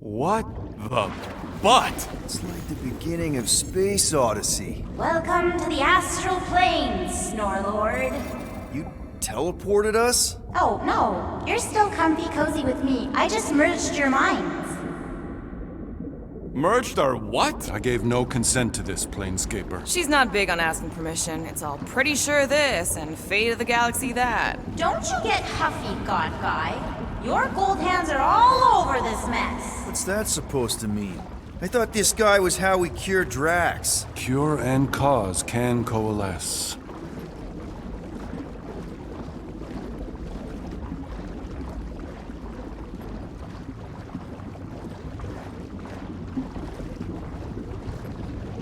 What the butt? It's like the beginning of Space Odyssey. Welcome to the astral planes, Snorlord. You teleported us? Oh, no. You're still comfy cozy with me. I just merged your minds. Merged our what? I gave no consent to this, Planescaper. She's not big on asking permission. It's all pretty sure this and fate of the galaxy that. Don't you get huffy, God Guy. Your gold hands are all over this mess. What's that supposed to mean? I thought this guy was how we cure Drax. Cure and cause can coalesce.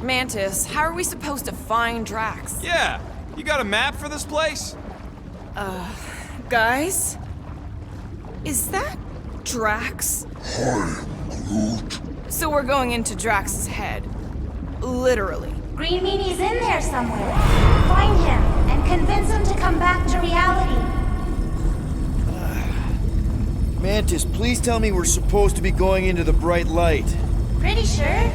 Mantis, how are we supposed to find Drax? Yeah, you got a map for this place? Guys? Is that Drax? Hi, Groot. So we're going into Drax's head. Literally. Green Meanie's in there somewhere. Find him and convince him to come back to reality. Mantis, please tell me we're supposed to be going into the bright light. Pretty sure?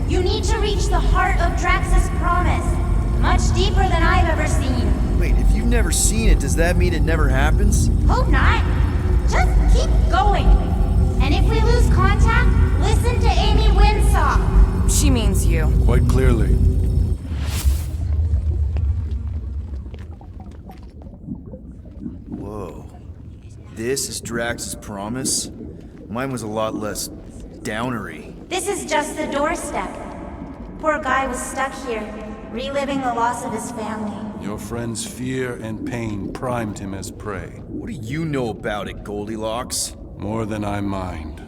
You need to reach the heart of Drax's promise. Much deeper than I've ever seen. Wait, if you've never seen it, does that mean it never happens? Hope not. Just keep going. And if we lose contact, listen to Amy Winsock. She means you. Quite clearly. Whoa. This is Drax's promise? Mine was a lot less downery. This is just the doorstep. Poor guy was stuck here, reliving the loss of his family. Your friend's fear and pain primed him as prey. What do you know about it, Goldilocks? More than I mind.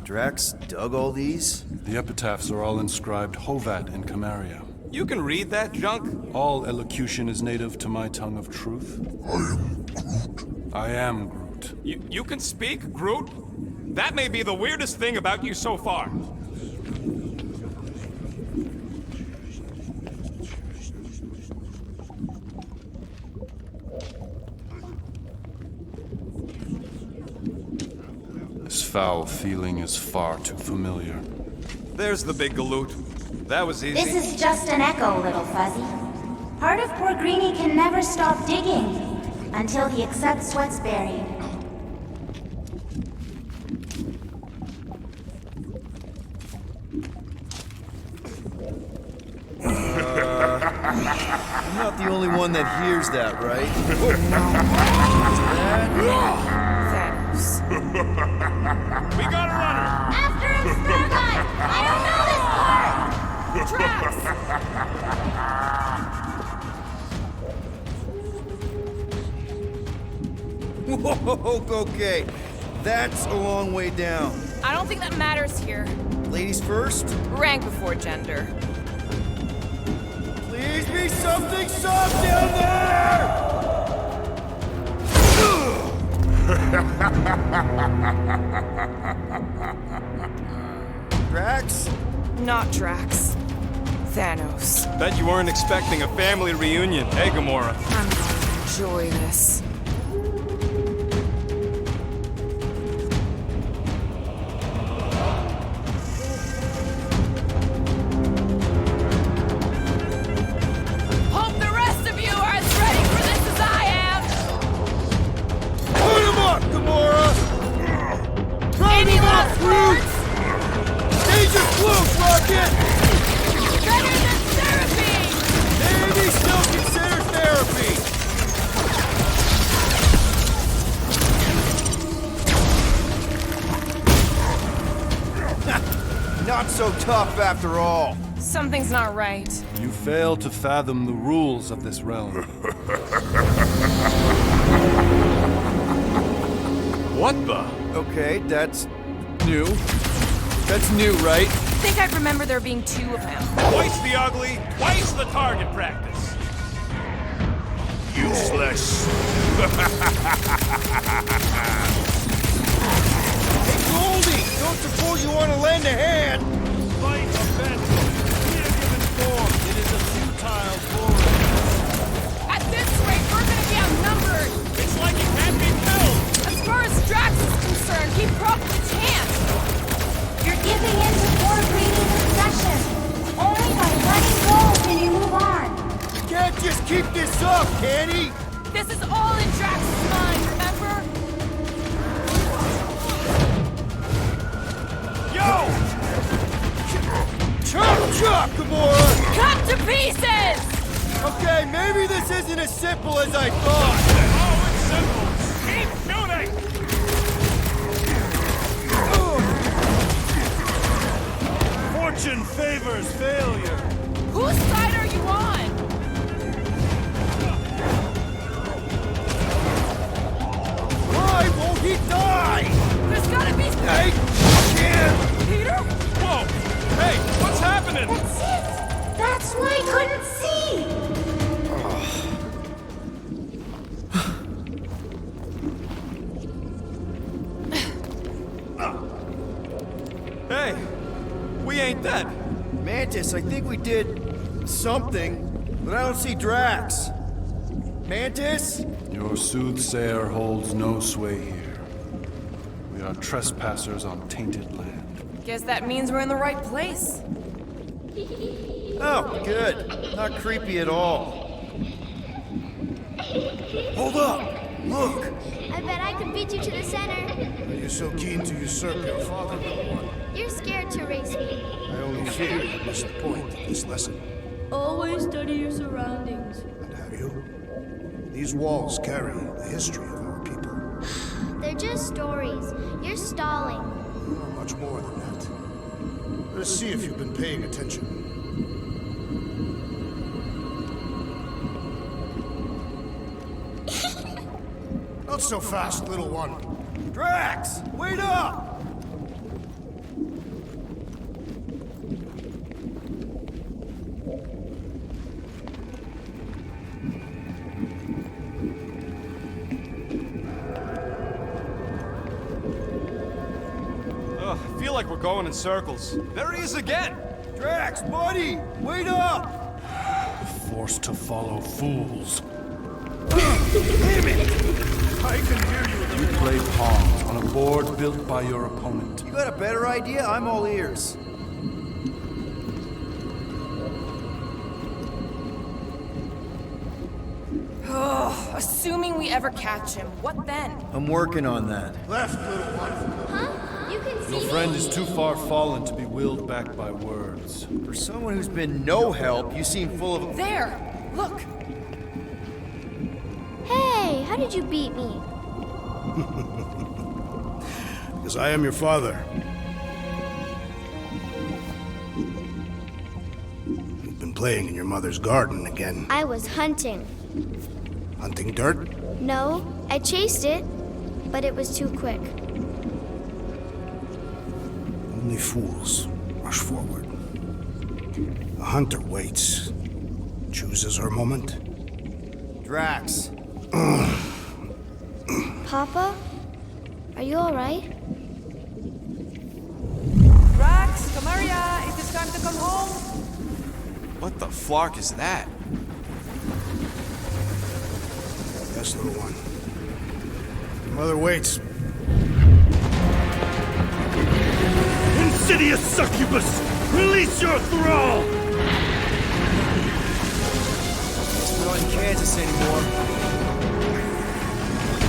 Drax dug all these? The epitaphs are all inscribed Hovat and Camaria. You can read that junk? All elocution is native to my tongue of truth. I am Groot. You can speak, Groot? That may be the weirdest thing about you so far. This foul feeling is far too familiar. There's the big galoot. That was easy. This is just an echo, little fuzzy. Part of poor Greenie can never stop digging until he accepts what's buried. I'm not the only one that hears that, right? Thanos. We got a runner! After him, Starlight! I don't know this part! Drax! Whoa, okay. That's a long way down. I don't think that matters here. Ladies first? Rank before gender. Please be something soft down there! Drax? Not Drax. Thanos. Bet you weren't expecting a family reunion, hey, Gamora? I'm gonna enjoy this. Hope the rest of you are as ready for this as I am! Put him up, Gamora! Any last words? Danger close, Rocket! Better than therapy! Maybe still consider therapy! Not so tough after all. Something's not right. You fail to fathom the rules of this realm. What the? Okay, that's new. That's new, right? I think I remember there being two of him. Twice the ugly, twice the target practice. Useless. Hey, Goldie! Don't suppose you want to lend a hand? Fight a battle. We are given form. It is a futile form. At this rate, we're gonna be outnumbered! It's like it can't be killed. As far as Drax is concerned, he probably can't! up, Candy? This is all in Drax's mind, remember? Yo! Chop, Gamora! Cut to pieces! Okay, maybe this isn't as simple as I thought. Oh, it's simple. Keep shooting! Fortune favors failure. Whose side are you on? Why won't he die? There's gotta be... I can't. Peter? Whoa! Hey, what's happening? That's it! That's why I couldn't see! Hey, we ain't dead. Mantis, I think we did something, but I don't see Drax. Mantis? Your soothsayer holds no sway here. We are trespassers on tainted land. Guess that means we're in the right place. Oh, good. Not creepy at all. Hold up! Look! I bet I could beat you to the center. Are you so keen to usurp your father, little one? You're scared to race me. I only fear you missed the point of this lesson. Always study your surroundings. And have you? These walls carry the history of our people. They're just stories. You're stalling. Oh, much more than that. Let us see if you've been paying attention. Not so fast, little one. Drax! Wait up! I feel like we're going in circles. There he is again! Drax, buddy! Wait up! Forced to follow fools. Damn it! I can hear you. You play pawns on a board built by your opponent. You got a better idea? I'm all ears. Assuming we ever catch him, what then? I'm working on that. Left, little one. Huh? You can see Your friend is too far fallen to be willed back by words. For someone who's been no help, you seem full of... There! Look! Hey, how did you beat me? Because I am your father. You've been playing in your mother's garden again. I was hunting. Hunting dirt? No, I chased it, but it was too quick. Only fools rush forward. A hunter waits, chooses her moment. Drax. Papa? Are you alright? Drax, Kamaria, it is time to come home. What the flark is that? Yes, little one. Your mother waits. Insidious succubus! Release your thrall! We're not in Kansas anymore.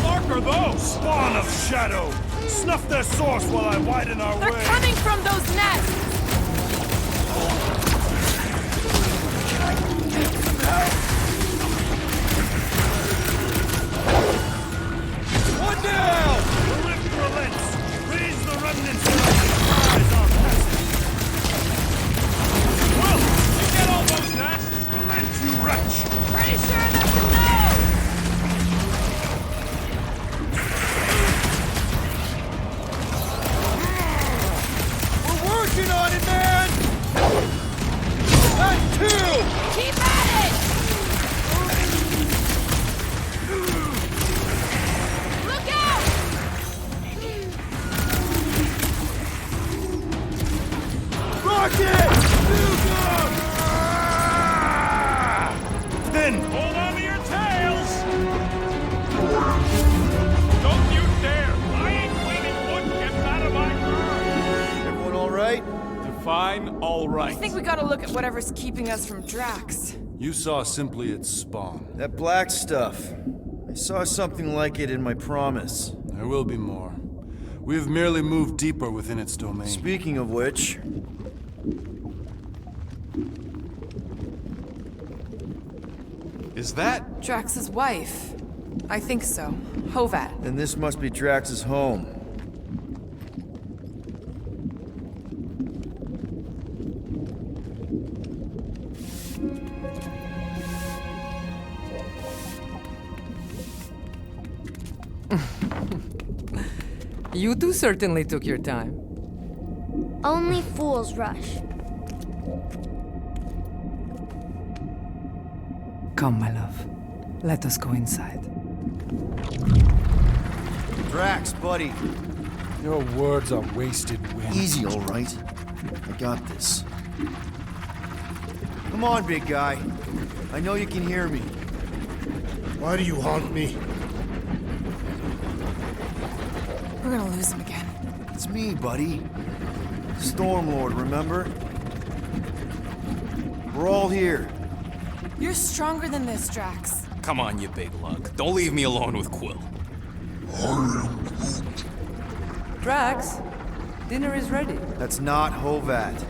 What are those? Spawn of shadow! Snuff their source while I widen our They're way! coming from those nests! One down! The lift relents! Raise the remnants of our surprise our passage! Well, you get all those nests! Relent, you wretch! Pretty sure that's a no! We're working on it, man! That two! Keep at it! Look out! Rocket! Then, hold on to your tails! Don't you dare! I ain't cleaning wood chips out of my garden! Everyone all right? Define all right. I think we gotta look at whatever's keeping us from Drax. You saw simply its spawn. That black stuff. I saw something like it in my promise. There will be more. We have merely moved deeper within its domain. Speaking of which... Is that? Drax's wife. I think so. Hovat. then this must be Drax's home. You two certainly took your time. Only fools rush. Come, my love. Let us go inside. Drax, buddy. Your words are wasted wind. Easy, all right. I got this. Come on, big guy. I know you can hear me. Why do you haunt me? We're gonna lose him again. It's me, buddy. Stormlord, remember? We're all here. You're stronger than this, Drax. Come on, you big lug. Don't leave me alone with Quill. Drax, dinner is ready. That's not Hovat.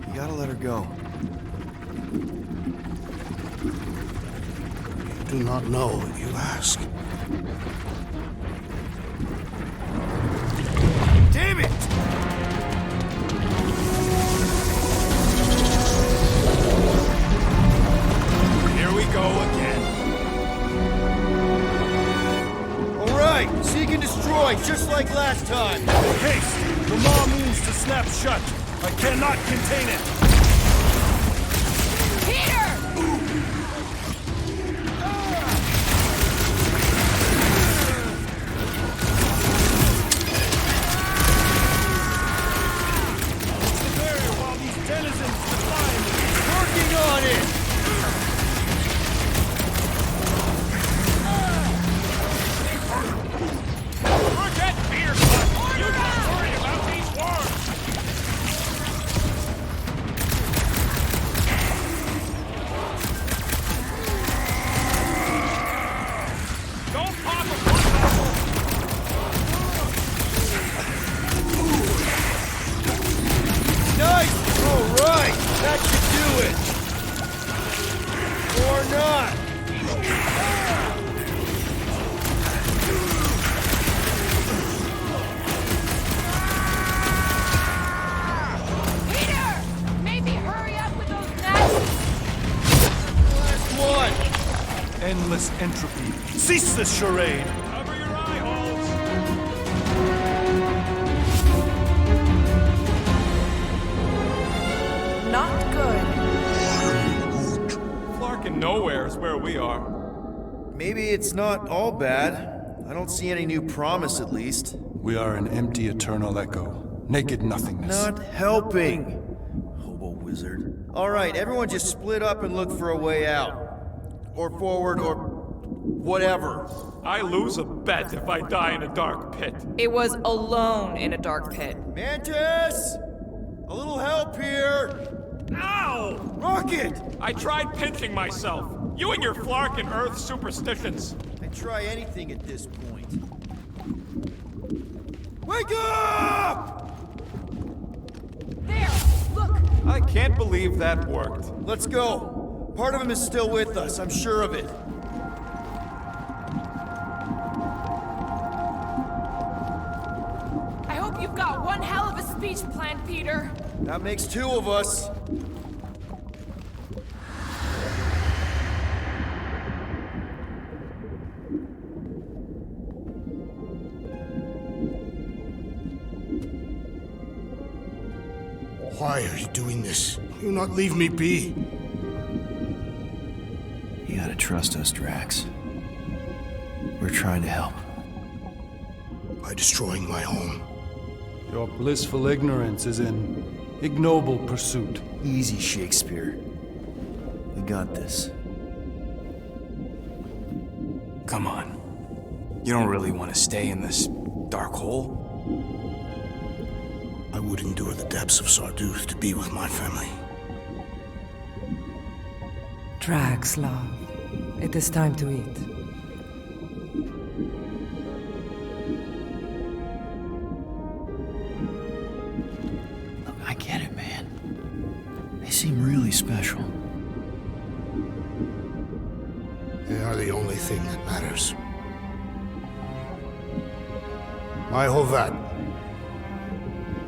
You gotta let her go. Do not know what you ask. Damn it! Here we go again. All right, seek and destroy, just like last time. Haste! The maw means to snap shut. I cannot contain it. Peter! While these denizens define me. Working on it! Forget Peter, son. You don't worry about these worms. Don't pop a blood vessel. Nice! All right, that should do it. Or not. Peter! Maybe hurry up with those nests! Last one. Endless entropy. Cease this charade! Cover your eye holes. Not good. Flarkin' nowhere is where we are. Maybe it's not all bad. I don't see any new promise, at least. We are an empty eternal echo. Naked nothingness. Not helping. Hobo wizard. All right, everyone just split up and look for a way out. Or forward, or whatever. I lose a bet if I die in a dark pit. It was alone in a dark pit. Mantis! A little help here! Ow! Rocket! I tried pinching myself. You and your Flarkin' Earth superstitions. I'd try anything at this point. Wake up! There! Look! I can't believe that worked. Let's go. Part of him is still with us, I'm sure of it. I hope you've got one hell of a speech planned, Peter. That makes two of us. Why are you doing this? Do not leave me be. You gotta trust us, Drax. We're trying to help. By destroying my home. Your blissful ignorance is an ignoble pursuit. Easy, Shakespeare. We got this. Come on. You don't really want to stay in this dark hole? I would endure the depths of Sarduth to be with my family. Drax, love. It is time to eat. Look, I get it, man. They seem really special. They are the only thing that matters. My Hovat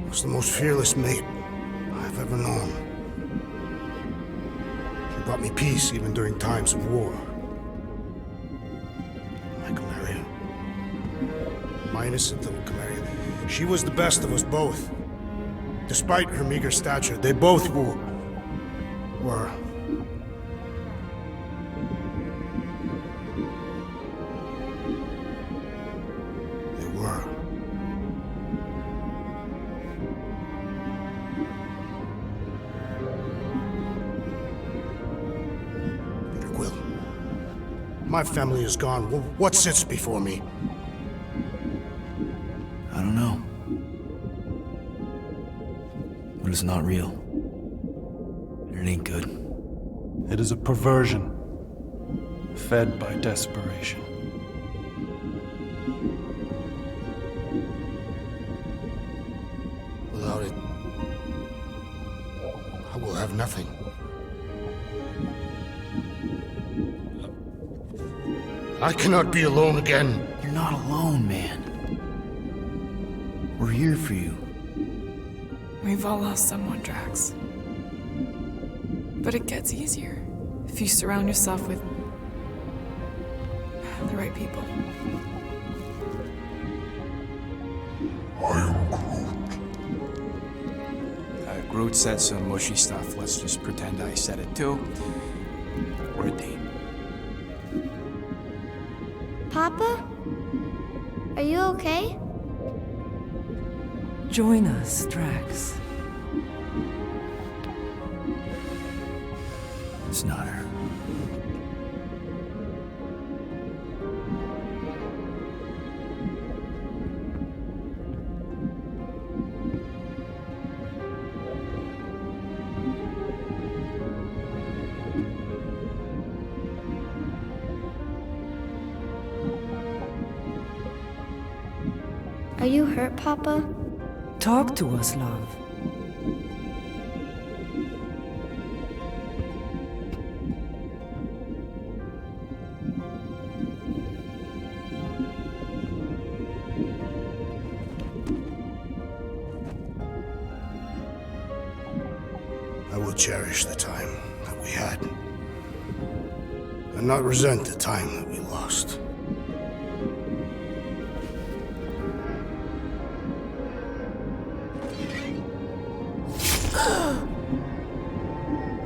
was the most fearless mate I've ever known. She brought me peace even during times of war. My Kamaria. My innocent little Kamaria. She was the best of us both. Despite her meager stature, they both were. My family is gone. What sits before me? I don't know. But it's not real. It ain't good. It is a perversion, fed by desperation. Without it, I will have nothing. I cannot be alone again. You're not alone, man. We're here for you. We've all lost someone, Drax. But it gets easier if you surround yourself with the right people. I am Groot. Groot said some mushy stuff. Let's just pretend I said it too. We're a team. Papa? Are you okay? Join us, Drax. It's not her. Are you hurt, Papa? Talk to us, love. I will cherish the time that we had, and not resent the time that we lost.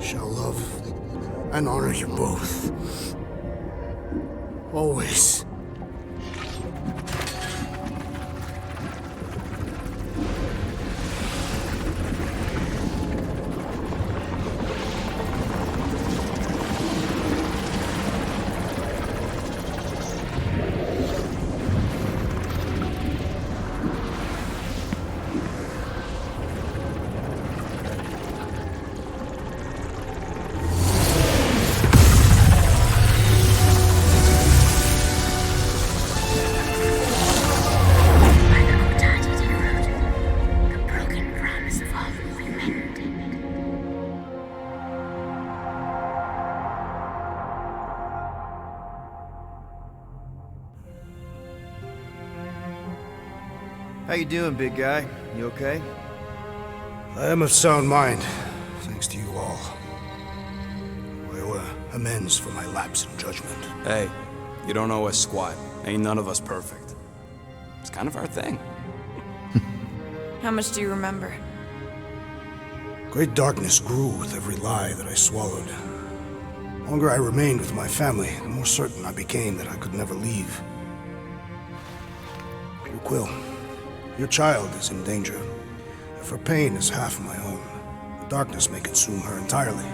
Shall love and honor you both. Always. How you doing, big guy? You okay? I am of sound mind, thanks to you all. I owe amends for my lapse in judgment. Hey, you don't owe us squat. Ain't none of us perfect. It's kind of our thing. How much do you remember? Great darkness grew with every lie that I swallowed. The longer I remained with my family, the more certain I became that I could never leave. Your Quill, your child is in danger. If her pain is half my own, the darkness may consume her entirely.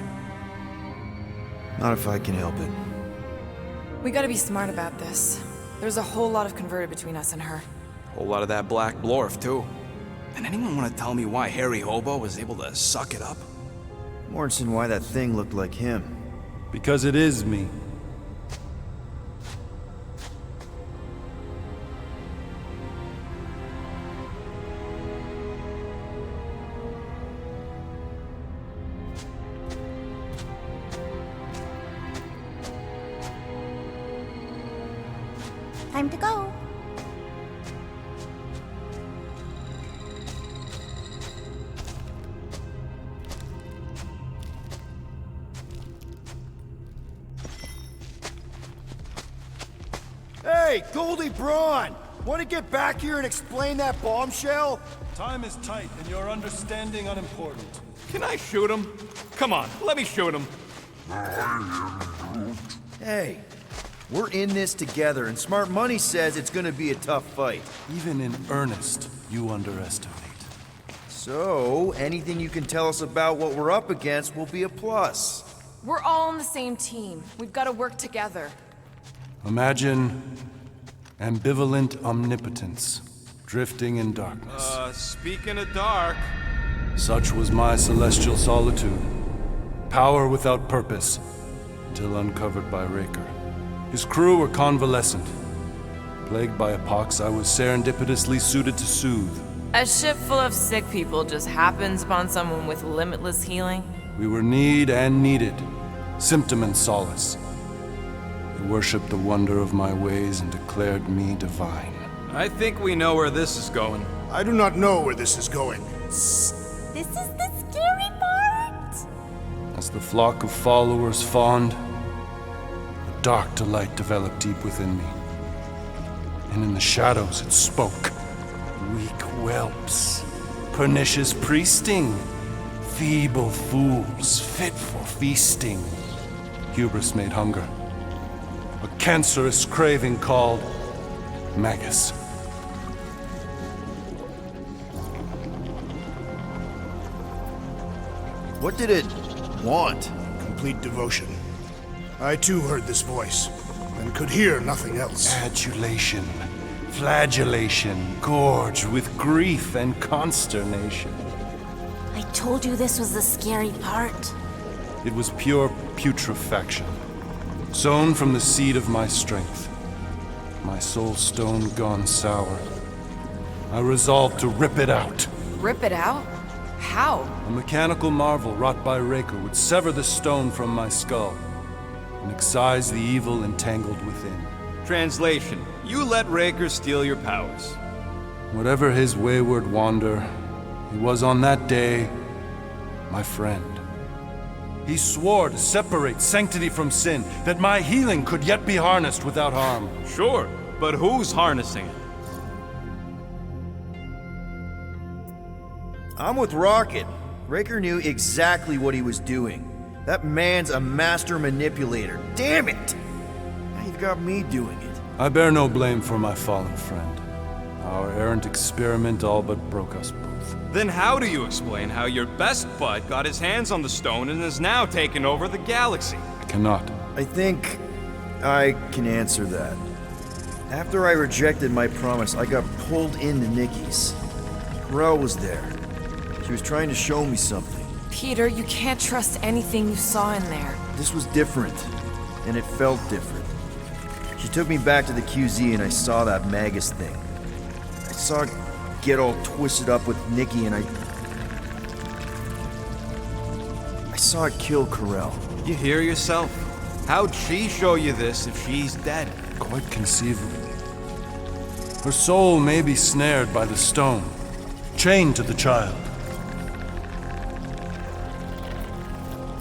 Not if I can help it. We gotta be smart about this. There's a whole lot of converted between us and her. Whole lot of that black blorf, too. And anyone want to tell me why Harry Hobo was able to suck it up? Morrison, why that thing looked like him. Because it is me. Time to go. Hey, Goldie Braun! Want to get back here and explain that bombshell? Time is tight and your understanding unimportant. Can I shoot him? Come on, let me shoot him. Hey, we're in this together, and Smart Money says it's gonna be a tough fight. Even in earnest, you underestimate. So, anything you can tell us about what we're up against will be a plus. We're all on the same team. We've got to work together. Imagine ambivalent omnipotence, drifting in darkness. Speaking of dark... Such was my celestial solitude. Power without purpose, until uncovered by Raker. His crew were convalescent. Plagued by a pox, I was serendipitously suited to soothe. A ship full of sick people just happens upon someone with limitless healing? We were need and needed, symptom and solace. They worshipped the wonder of my ways and declared me divine. I think we know where this is going. I do not know where this is going. This is the scary part. As the flock of followers fawned, a dark delight developed deep within me. And in the shadows it spoke. Weak whelps, pernicious priesting, feeble fools fit for feasting. Hubris made hunger. A cancerous craving called Magus. What did it want? Complete devotion. I too heard this voice, and could hear nothing else. Adulation, flagellation, gorged with grief and consternation. I told you this was the scary part. It was pure putrefaction, sown from the seed of my strength. My soul stone gone sour. I resolved to rip it out. Rip it out? How? A mechanical marvel wrought by Raker would sever the stone from my skull and excise the evil entangled within. Translation, you let Raker steal your powers. Whatever his wayward wander, he was on that day my friend. He swore to separate sanctity from sin, that my healing could yet be harnessed without harm. Sure, but who's harnessing it? I'm with Rocket. Raker knew exactly what he was doing. That man's a master manipulator. Damn it! Now you've got me doing it. I bear no blame for my fallen friend. Our errant experiment all but broke us both. Then how do you explain how your best bud got his hands on the stone and is now taking over the galaxy? I cannot. I think I can answer that. After I rejected my promise, I got pulled into Nikki's. Corel was there. She was trying to show me something. Peter, you can't trust anything you saw in there. This was different, and it felt different. She took me back to the QZ and I saw that Magus thing. I saw it get all twisted up with Nikki and I saw it kill Corel. You hear yourself? How'd she show you this if she's dead? Quite conceivable. Her soul may be snared by the stone, chained to the child.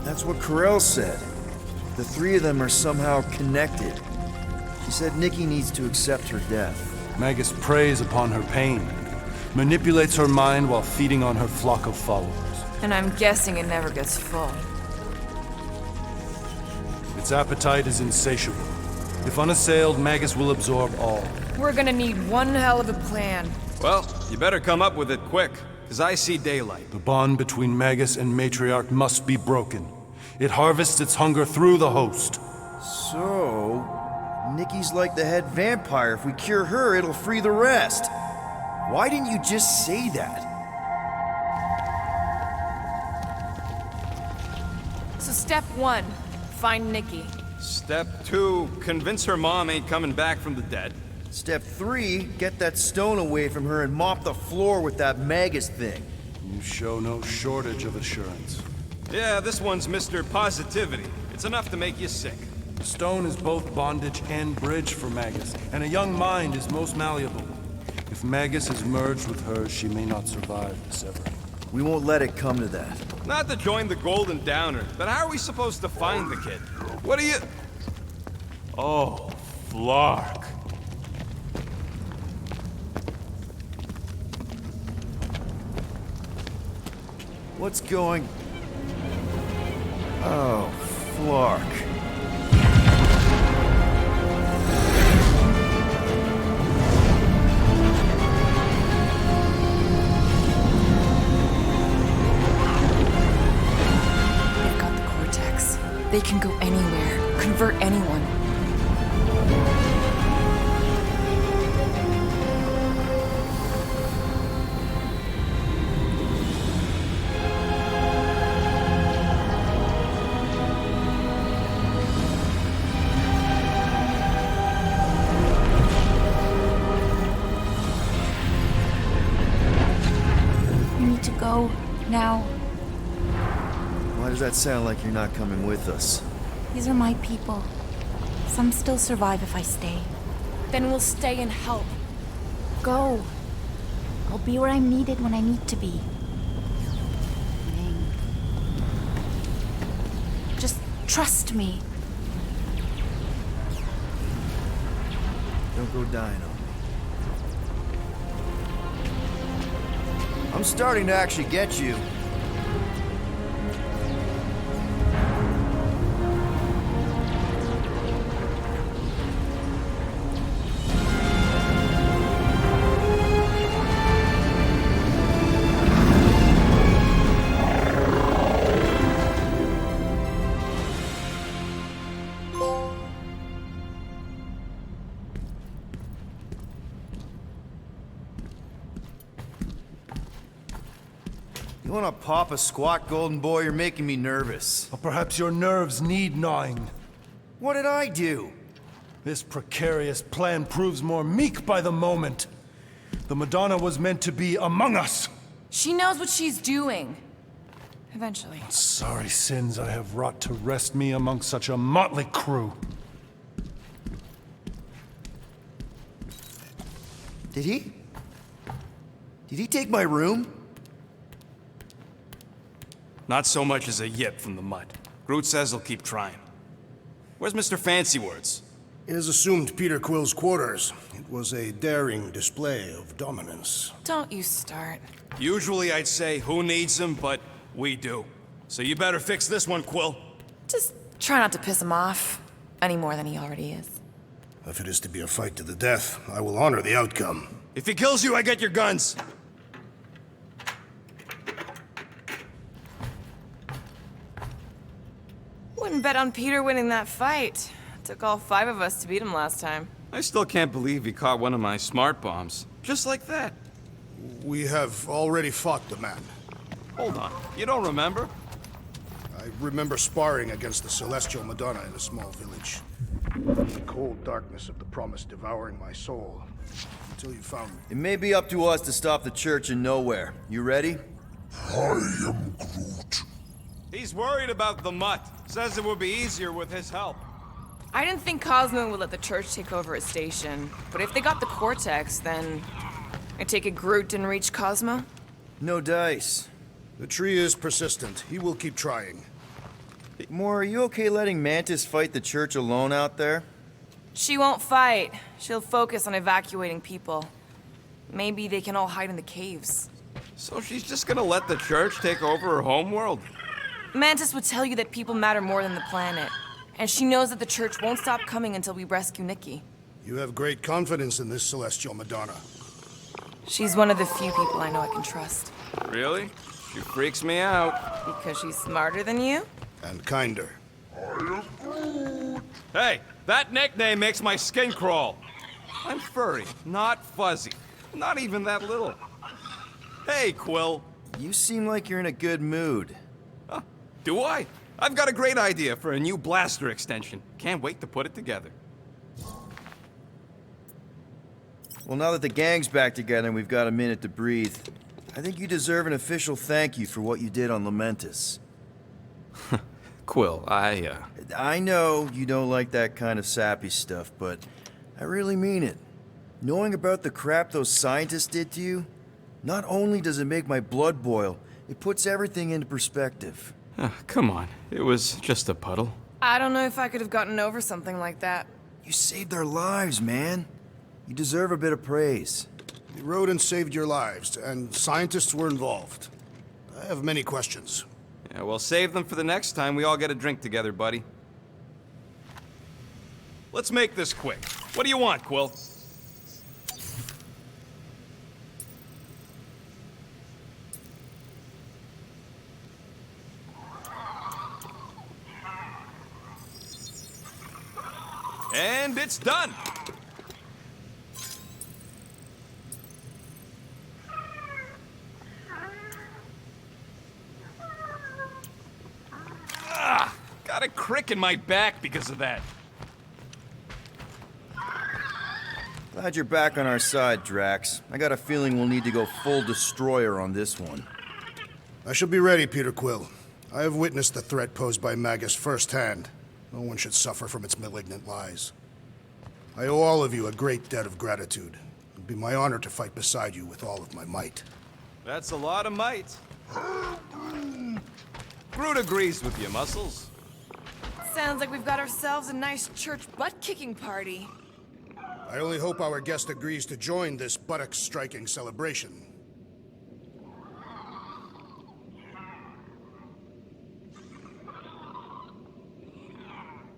That's what Corel said. The three of them are somehow connected. She said Nikki needs to accept her death. Magus preys upon her pain, manipulates her mind while feeding on her flock of followers. And I'm guessing it never gets full. Its appetite is insatiable. If unassailed, Magus will absorb all. We're gonna need one hell of a plan. Well, you better come up with it quick, because I see daylight. The bond between Magus and Matriarch must be broken. It harvests its hunger through the host. So, Nikki's like the head vampire. If we cure her, it'll free the rest. Why didn't you just say that? Step 1, find Nikki. Step 2, convince her mom ain't coming back from the dead. Step 3, get that stone away from her and mop the floor with that Magus thing. You show no shortage of assurance. Yeah, this one's Mr. Positivity. It's enough to make you sick. Stone is both bondage and bridge for Magus, and a young mind is most malleable. If Magus is merged with hers, she may not survive the severing. We won't let it come to that. Not to join the Golden Downer, but how are we supposed to find the kid? What are you... Oh, Flark. What's going... Oh, Flark. They've got the Cortex. They can go anywhere, convert anyone. Go now. Why does that sound like you're not coming with us? These are my people. Some still survive if I stay. Then we'll stay and help. Go. I'll be where I'm needed when I need to be. Just trust me. Don't go dying on me. I'm starting to actually get you. You wanna pop a squat, Golden Boy? You're making me nervous. Or perhaps your nerves need gnawing. What did I do? This precarious plan proves more meek by the moment. The Madonna was meant to be among us. She knows what she's doing. Eventually. Sorry sins I have wrought to wrest me among such a motley crew. Did he? Did he take my room? Not so much as a yip from the mud. Groot says he'll keep trying. Where's Mr. Fancy Words? It is assumed Peter Quill's quarters. It was a daring display of dominance. Don't you start. Usually I'd say, who needs him, but we do. So you better fix this one, Quill. Just try not to piss him off any more than he already is. If it is to be a fight to the death, I will honor the outcome. If he kills you, I get your guns. Wouldn't bet on Peter winning that fight. Took all 5 of us to beat him last time. I still can't believe he caught one of my smart bombs. Just like that. We have already fought the man. Hold on. You don't remember? I remember sparring against the Celestial Madonna in a small village. The cold darkness of the promise devouring my soul. Until you found me. It may be up to us to stop the Church in Nowhere. You ready? I am Groot. He's worried about the mutt. Says it would be easier with his help. I didn't think Cosmo would let the church take over his station. But if they got the Cortex, then... I take it Groot didn't reach Cosmo? No dice. The tree is persistent. He will keep trying. Moore, are you okay letting Mantis fight the Church alone out there? She won't fight. She'll focus on evacuating people. Maybe they can all hide in the caves. So she's just gonna let the Church take over her homeworld? Mantis would tell you that people matter more than the planet. And she knows that the Church won't stop coming until we rescue Nikki. You have great confidence in this Celestial Madonna. She's one of the few people I know I can trust. Really? She freaks me out. Because she's smarter than you? And kinder. Hey, that nickname makes my skin crawl. I'm furry, not fuzzy. Not even that little. Hey, Quill. You seem like you're in a good mood. Do I? I've got a great idea for a new blaster extension. Can't wait to put it together. Well, now that the gang's back together and we've got a minute to breathe, I think you deserve an official thank you for what you did on Lamentus. Quill, I know you don't like that kind of sappy stuff, but I really mean it. Knowing about the crap those scientists did to you, not only does it make my blood boil, it puts everything into perspective. Come on. It was just a puddle. I don't know if I could have gotten over something like that. You saved our lives, man. You deserve a bit of praise. The rodents saved your lives, and scientists were involved. I have many questions. Yeah, well, save them for the next time we all get a drink together, buddy. Let's make this quick. What do you want, Quill? And it's done! Got a crick in my back because of that. Glad you're back on our side, Drax. I got a feeling we'll need to go full destroyer on this one. I shall be ready, Peter Quill. I have witnessed the threat posed by Magus firsthand. No one should suffer from its malignant lies. I owe all of you a great debt of gratitude. It would be my honor to fight beside you with all of my might. That's a lot of might. Groot agrees with you, Muscles. Sounds like we've got ourselves a nice church butt-kicking party. I only hope our guest agrees to join this buttock-striking celebration.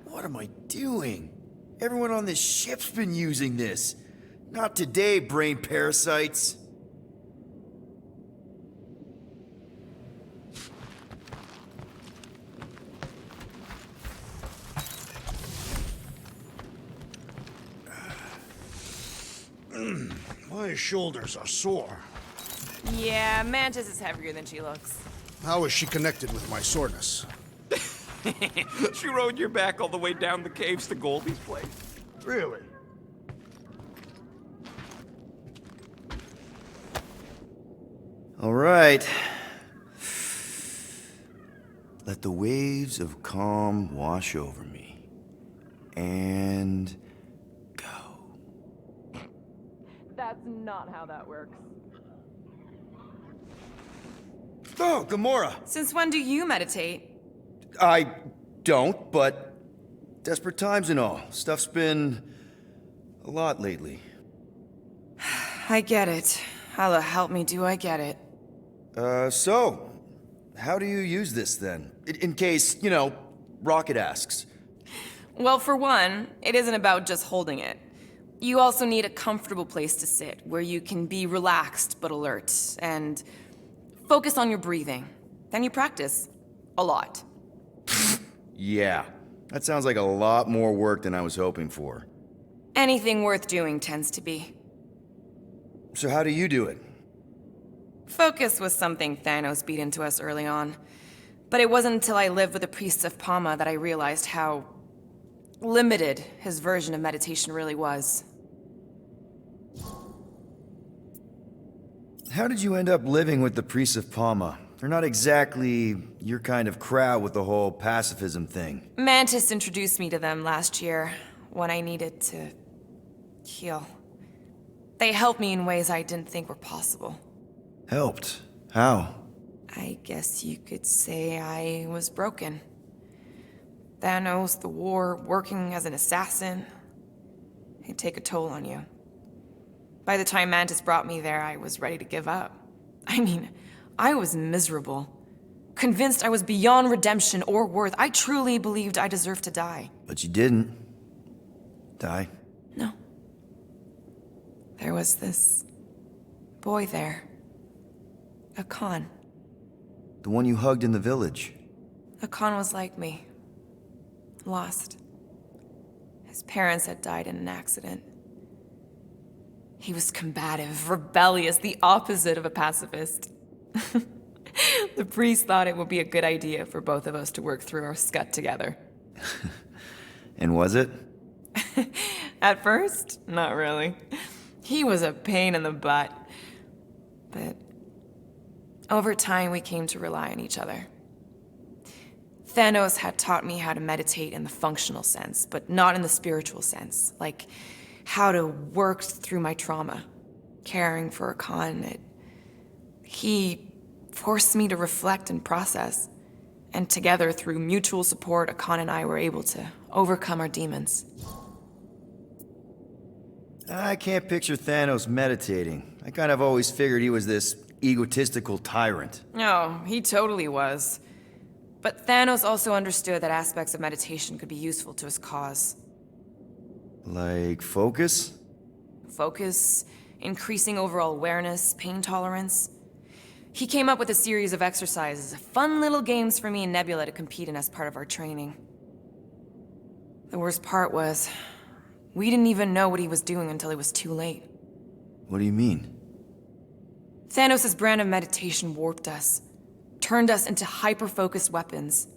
What am I doing? Everyone on this ship's been using this. Not today, brain parasites. My shoulders are sore. Yeah, Mantis is heavier than she looks. How is she connected with my soreness? She rode your back all the way down the caves to Goldie's place. Really? All right. Let the waves of calm wash over me. And go. That's not how that works. Oh, Gamora! Since when do you meditate? I don't, but desperate times and all. Stuff's been a lot lately. I get it. How the help me do I get it? So, how do you use this then? In case, you know, Rocket asks. Well, for one, it isn't about just holding it. You also need a comfortable place to sit, where you can be relaxed but alert, and focus on your breathing. Then you practice. A lot. Yeah, that sounds like a lot more work than I was hoping for. Anything worth doing tends to be. So how do you do it? Focus was something Thanos beat into us early on. But it wasn't until I lived with the priests of Palma that I realized how limited his version of meditation really was. How did you end up living with the priests of Palma? They're not exactly your kind of crowd with the whole pacifism thing. Mantis introduced me to them last year, when I needed to heal. They helped me in ways I didn't think were possible. Helped? How? I guess you could say I was broken. Thanos, the war, working as an assassin. It'd take a toll on you. By the time Mantis brought me there, I was ready to give up. I mean, I was miserable. Convinced I was beyond redemption or worth. I truly believed I deserved to die. But you didn't. Die? No. There was this boy there. Akan. The one you hugged in the village. Akan was like me. Lost. His parents had died in an accident. He was combative, rebellious, the opposite of a pacifist. The priest thought it would be a good idea for both of us to work through our scut together. And was it? At first, not really. He was a pain in the butt. But over time, we came to rely on each other. Thanos had taught me how to meditate in the functional sense, but not in the spiritual sense, like how to work through my trauma, caring for Akan. He forced me to reflect and process, and together, through mutual support, Akan and I were able to overcome our demons. I can't picture Thanos meditating. I kind of always figured he was this egotistical tyrant. No, he totally was. But Thanos also understood that aspects of meditation could be useful to his cause. Like focus? Focus, increasing overall awareness, pain tolerance. He came up with a series of exercises, fun little games for me and Nebula to compete in as part of our training. The worst part was, we didn't even know what he was doing until it was too late. What do you mean? Thanos' brand of meditation warped us, turned us into hyper-focused weapons.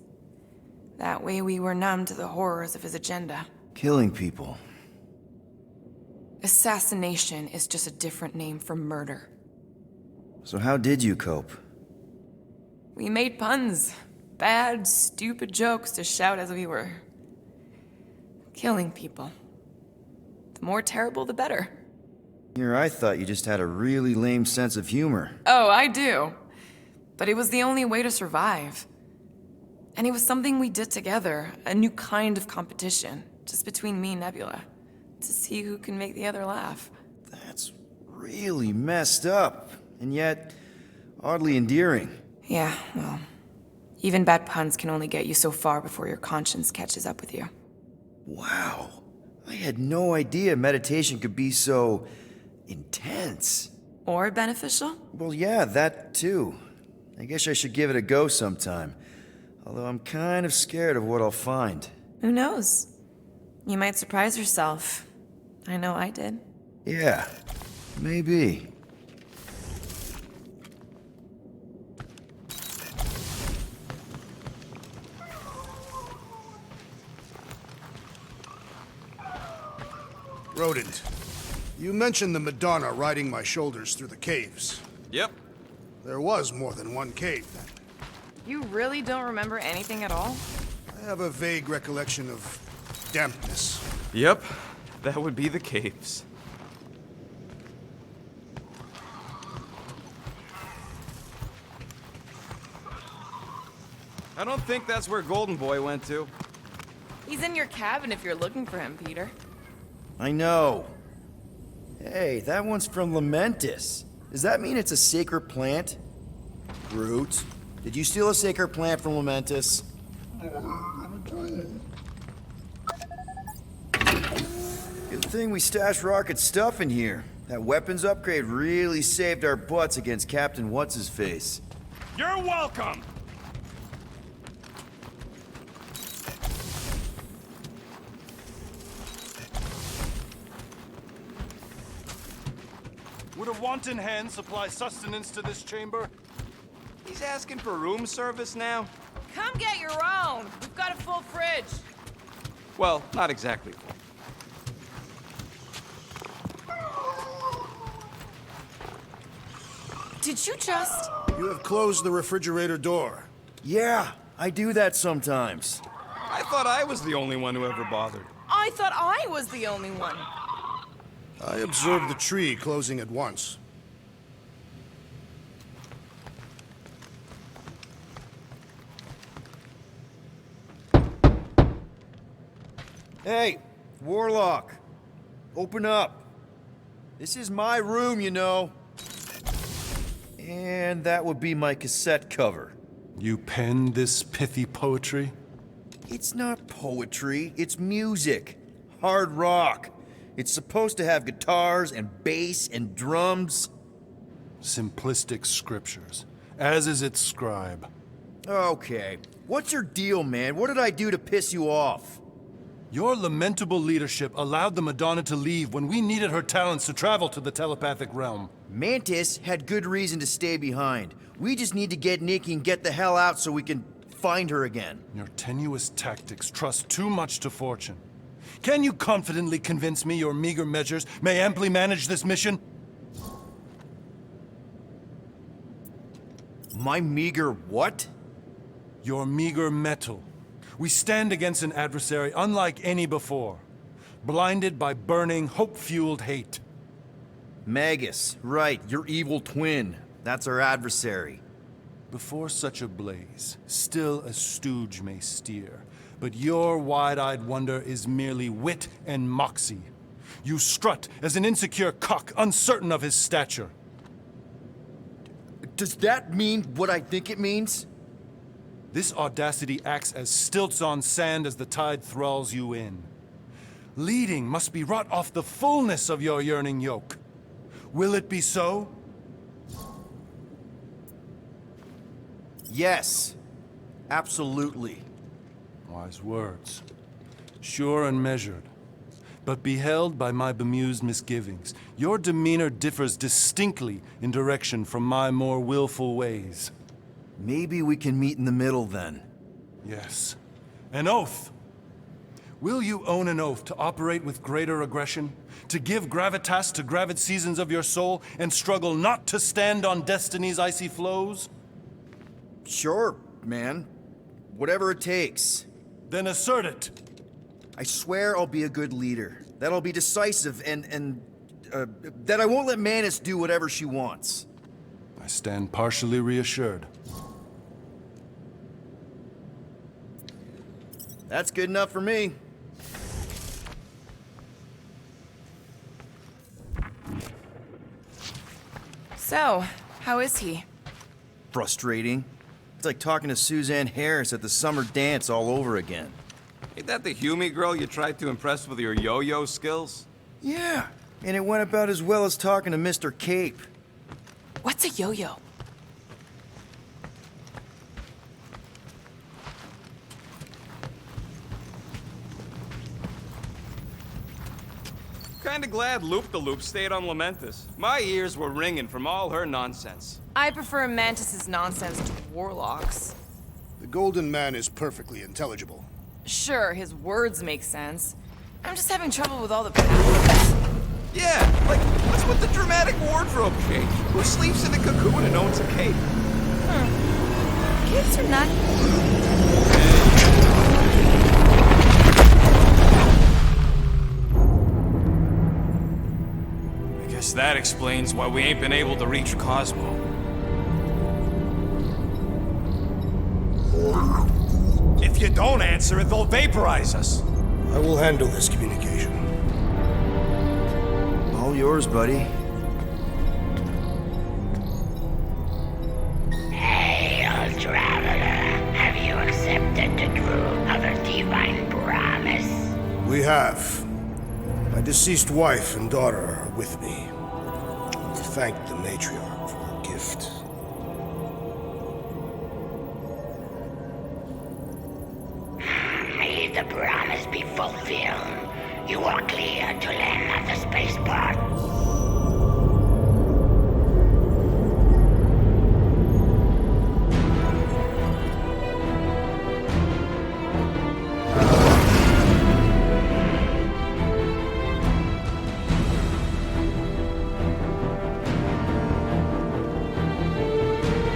That way we were numb to the horrors of his agenda. Killing people. Assassination is just a different name for murder. So how did you cope? We made puns. Bad, stupid jokes to shout as we were killing people. The more terrible, the better. Here, I thought you just had a really lame sense of humor. Oh, I do. But it was the only way to survive. And it was something we did together, a new kind of competition, just between me and Nebula, to see who can make the other laugh. That's really messed up, and yet oddly endearing. Yeah, well, even bad puns can only get you so far before your conscience catches up with you. Wow. I had no idea meditation could be so intense. Or beneficial? Well, yeah, that too. I guess I should give it a go sometime. Although I'm kind of scared of what I'll find. Who knows? You might surprise yourself. I know I did. Yeah, maybe. Rodent, you mentioned the Madonna riding my shoulders through the caves. Yep. There was more than one cave then. You really don't remember anything at all? I have a vague recollection of dampness. Yep. That would be the caves. I don't think that's where Golden Boy went to. He's in your cabin if you're looking for him, Peter. I know. Hey, that one's from Lamentis. Does that mean it's a sacred plant? Groot, did you steal a sacred plant from Lamentis? Good thing we stashed Rocket's stuff in here. That weapons upgrade really saved our butts against Captain What's-His-Face. You're welcome! Would a wanton hand supply sustenance to this chamber? He's asking for room service now? Come get your own! We've got a full fridge! Well, not exactly full. Did you just... You have closed the refrigerator door. Yeah, I do that sometimes. I thought I was the only one who ever bothered. I thought I was the only one. I observed the tree closing at once. Hey, Warlock. Open up. This is my room, you know. And that would be my cassette cover. You penned this pithy poetry? It's not poetry, it's music. Hard rock. It's supposed to have guitars and bass and drums. Simplistic scriptures, as is its scribe. Okay. What's your deal, man? What did I do to piss you off? Your lamentable leadership allowed the Madonna to leave when we needed her talents to travel to the telepathic realm. Mantis had good reason to stay behind. We just need to get Nikki and get the hell out so we can find her again. Your tenuous tactics trust too much to fortune. Can you confidently convince me your meager measures may amply manage this mission? My meager what? Your meager metal. We stand against an adversary unlike any before, blinded by burning, hope-fueled hate. Magus, right, your evil twin. That's our adversary. Before such a blaze, still a stooge may steer, but your wide-eyed wonder is merely wit and moxie. You strut as an insecure cock, uncertain of his stature. Does that mean what I think it means? This audacity acts as stilts on sand as the tide thralls you in. Leading must be wrought off the fullness of your yearning yoke. Will it be so? Yes. Absolutely. Wise words. Sure and measured. But beheld by my bemused misgivings, your demeanor differs distinctly in direction from my more willful ways. Maybe we can meet in the middle then. Yes. An oath! Will you own an oath to operate with greater aggression? To give gravitas to gravid seasons of your soul and struggle not to stand on destiny's icy flows? Sure, man. Whatever it takes. Then assert it. I swear I'll be a good leader. That I'll be decisive and that I won't let Manus do whatever she wants. I stand partially reassured. That's good enough for me. So, how is he? Frustrating. It's like talking to Suzanne Harris at the summer dance all over again. Ain't that the Hume girl you tried to impress with your yo-yo skills? Yeah, and it went about as well as talking to Mr. Cape. What's a yo-yo? Kinda glad Loop-the-Loop stayed on Lamentus. My ears were ringing from all her nonsense. I prefer Mantis's nonsense to Warlock's. The Golden Man is perfectly intelligible. Sure, his words make sense. I'm just having trouble with all the patterns. Yeah, like, what's with the dramatic wardrobe change? Who sleeps in a cocoon and owns a cape? Capes are not... I guess that explains why we ain't been able to reach Cosmo. If you don't answer it, they'll vaporize us. I will handle this communication. All yours, buddy. Hail, traveler. Have you accepted the truth of a divine promise? We have. My deceased wife and daughter are with me. To thank the matriarch for her gift. May the promise be fulfilled. You are clear to land at the spaceport.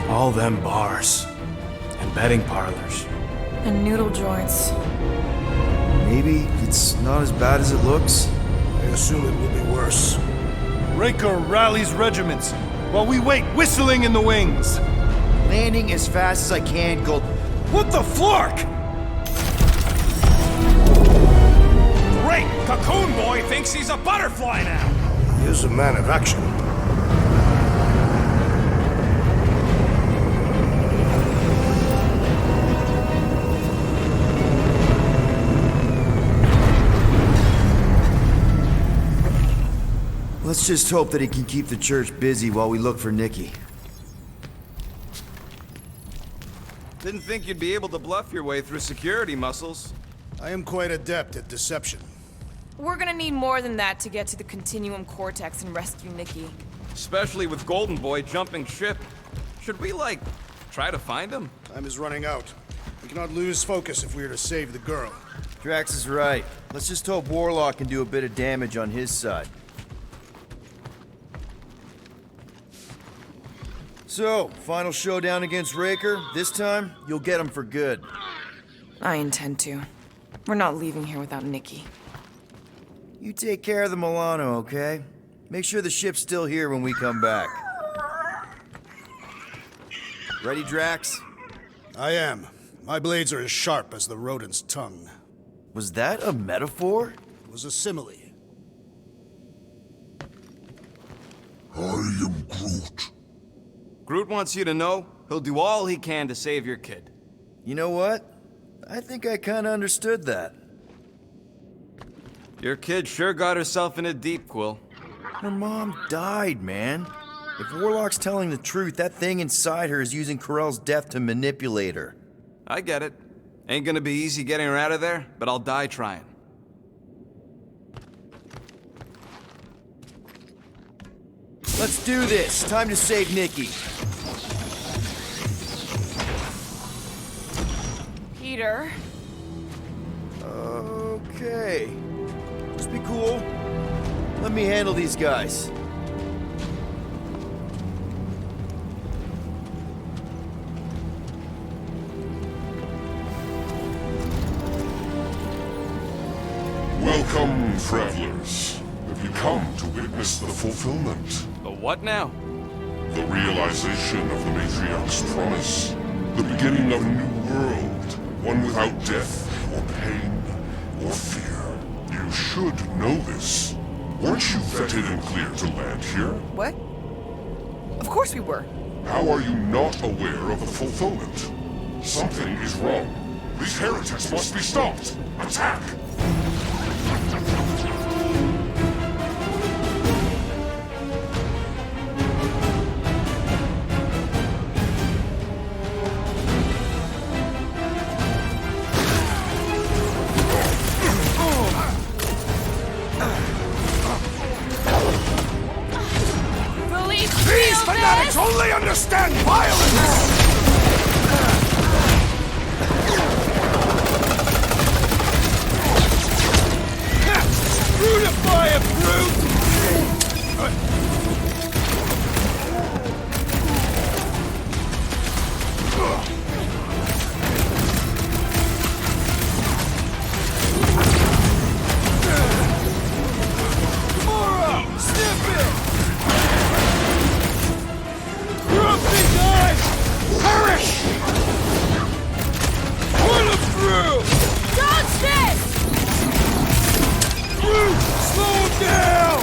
All them bars. And betting parlors. And noodle joints. Maybe it's not as bad as it looks. I assume it will be worse. Raker rallies regiments, while we wait whistling in the wings. Landing as fast as I can, Gold. What the flark? Great! Cocoon Boy thinks he's a butterfly now! He is a man of action. Let's just hope that he can keep the church busy while we look for Nikki. Didn't think you'd be able to bluff your way through security muscles. I am quite adept at deception. We're gonna need more than that to get to the Continuum Cortex and rescue Nikki. Especially with Golden Boy jumping ship. Should we, like, try to find him? Time is running out. We cannot lose focus if we are to save the girl. Drax is right. Let's just hope Warlock can do a bit of damage on his side. So, final showdown against Raker. This time, you'll get him for good. I intend to. We're not leaving here without Nikki. You take care of the Milano, okay? Make sure the ship's still here when we come back. Ready, Drax? I am. My blades are as sharp as the rodent's tongue. Was that a metaphor? It was a simile. I am Groot. Groot wants you to know he'll do all he can to save your kid. You know what? I think I kinda understood that. Your kid sure got herself in a deep, Quill. Her mom died, man. If Warlock's telling the truth, that thing inside her is using Corell's death to manipulate her. I get it. Ain't gonna be easy getting her out of there, but I'll die trying. Let's do this. Time to save Nikki. Peter. Okay. Just be cool. Let me handle these guys. Welcome, travelers. Have you come to witness the fulfillment? The what now? The realization of the Matriarch's promise. The beginning of a new world. One without death, or pain, or fear. You should know this. Weren't you vetted and cleared to land here? What? Of course we were. How are you not aware of the fulfillment? Something is wrong. These heretics must be stopped. Attack! These fanatics only understand violence! Brutify it, brute! Gamora! Sniff it! Perish! Put him through! Dodge this! Slow him down!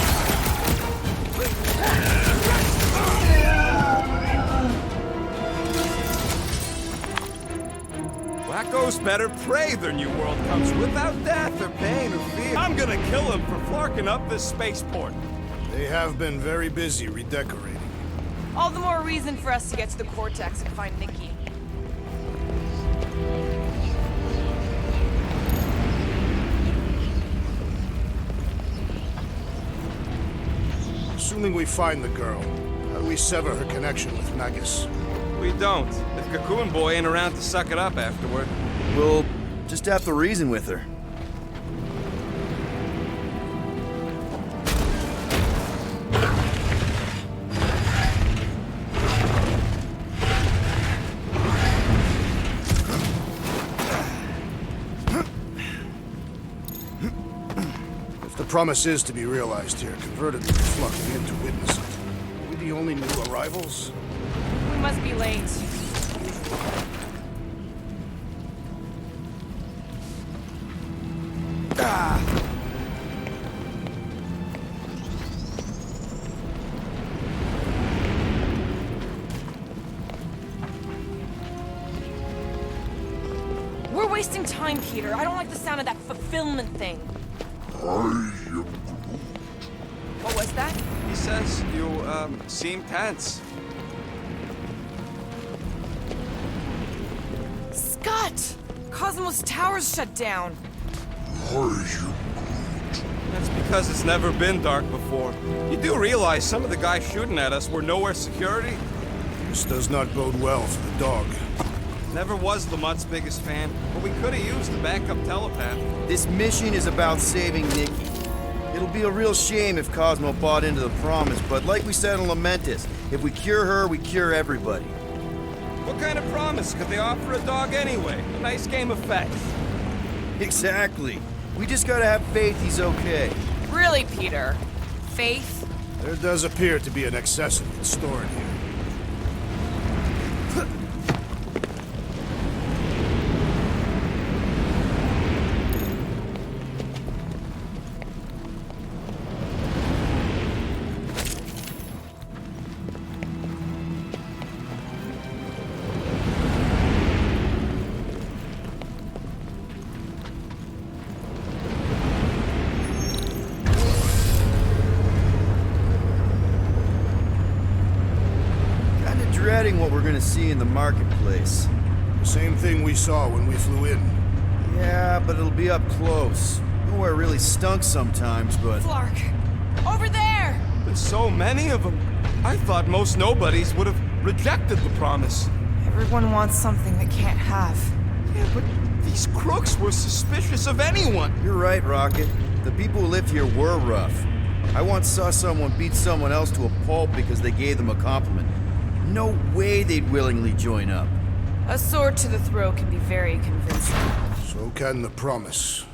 Wacko's better prey their new world comes without death or pain or fear. I'm gonna kill him for flarking up this spaceport. They have been very busy redecorating. All the more reason for us to get to the Cortex and find Nikki. Assuming we find the girl, how do we sever her connection with Magus? We don't. If Cocoon Boy ain't around to suck it up afterward. We'll just have to reason with her. If the promise is to be realized here, converted will be flocking in to witness it. Are we the only new arrivals? We must be late. We're wasting time, Peter. I don't like the sound of that fulfillment thing. I am What was that? He says you, seem tense. Scott! Cosmos Tower's shut down. That's because it's never been dark before. You do realize some of the guys shooting at us were nowhere security? This does not bode well for the dog. Never was Lamott's biggest fan, but we could have used the backup telepath. This mission is about saving Nikki. It'll be a real shame if Cosmo bought into the promise, but like we said on Lamentus, if we cure her, we cure everybody. What kind of promise could they offer a dog anyway? A nice game of fetch. Exactly. We just gotta have faith he's okay. Really, Peter? Faith? There does appear to be an accessory stored here. Dreading what we're gonna see in the marketplace. The same thing we saw when we flew in. Yeah, but it'll be up close. Nowhere really stunk sometimes, but... Flark! Over there! There's so many of them. I thought most nobodies would have rejected the promise. Everyone wants something they can't have. Yeah, but these crooks were suspicious of anyone. You're right, Rocket. The people who lived here were rough. I once saw someone beat someone else to a pulp because they gave them a compliment. No way they'd willingly join up. A sword to the throat can be very convincing. So can the promise.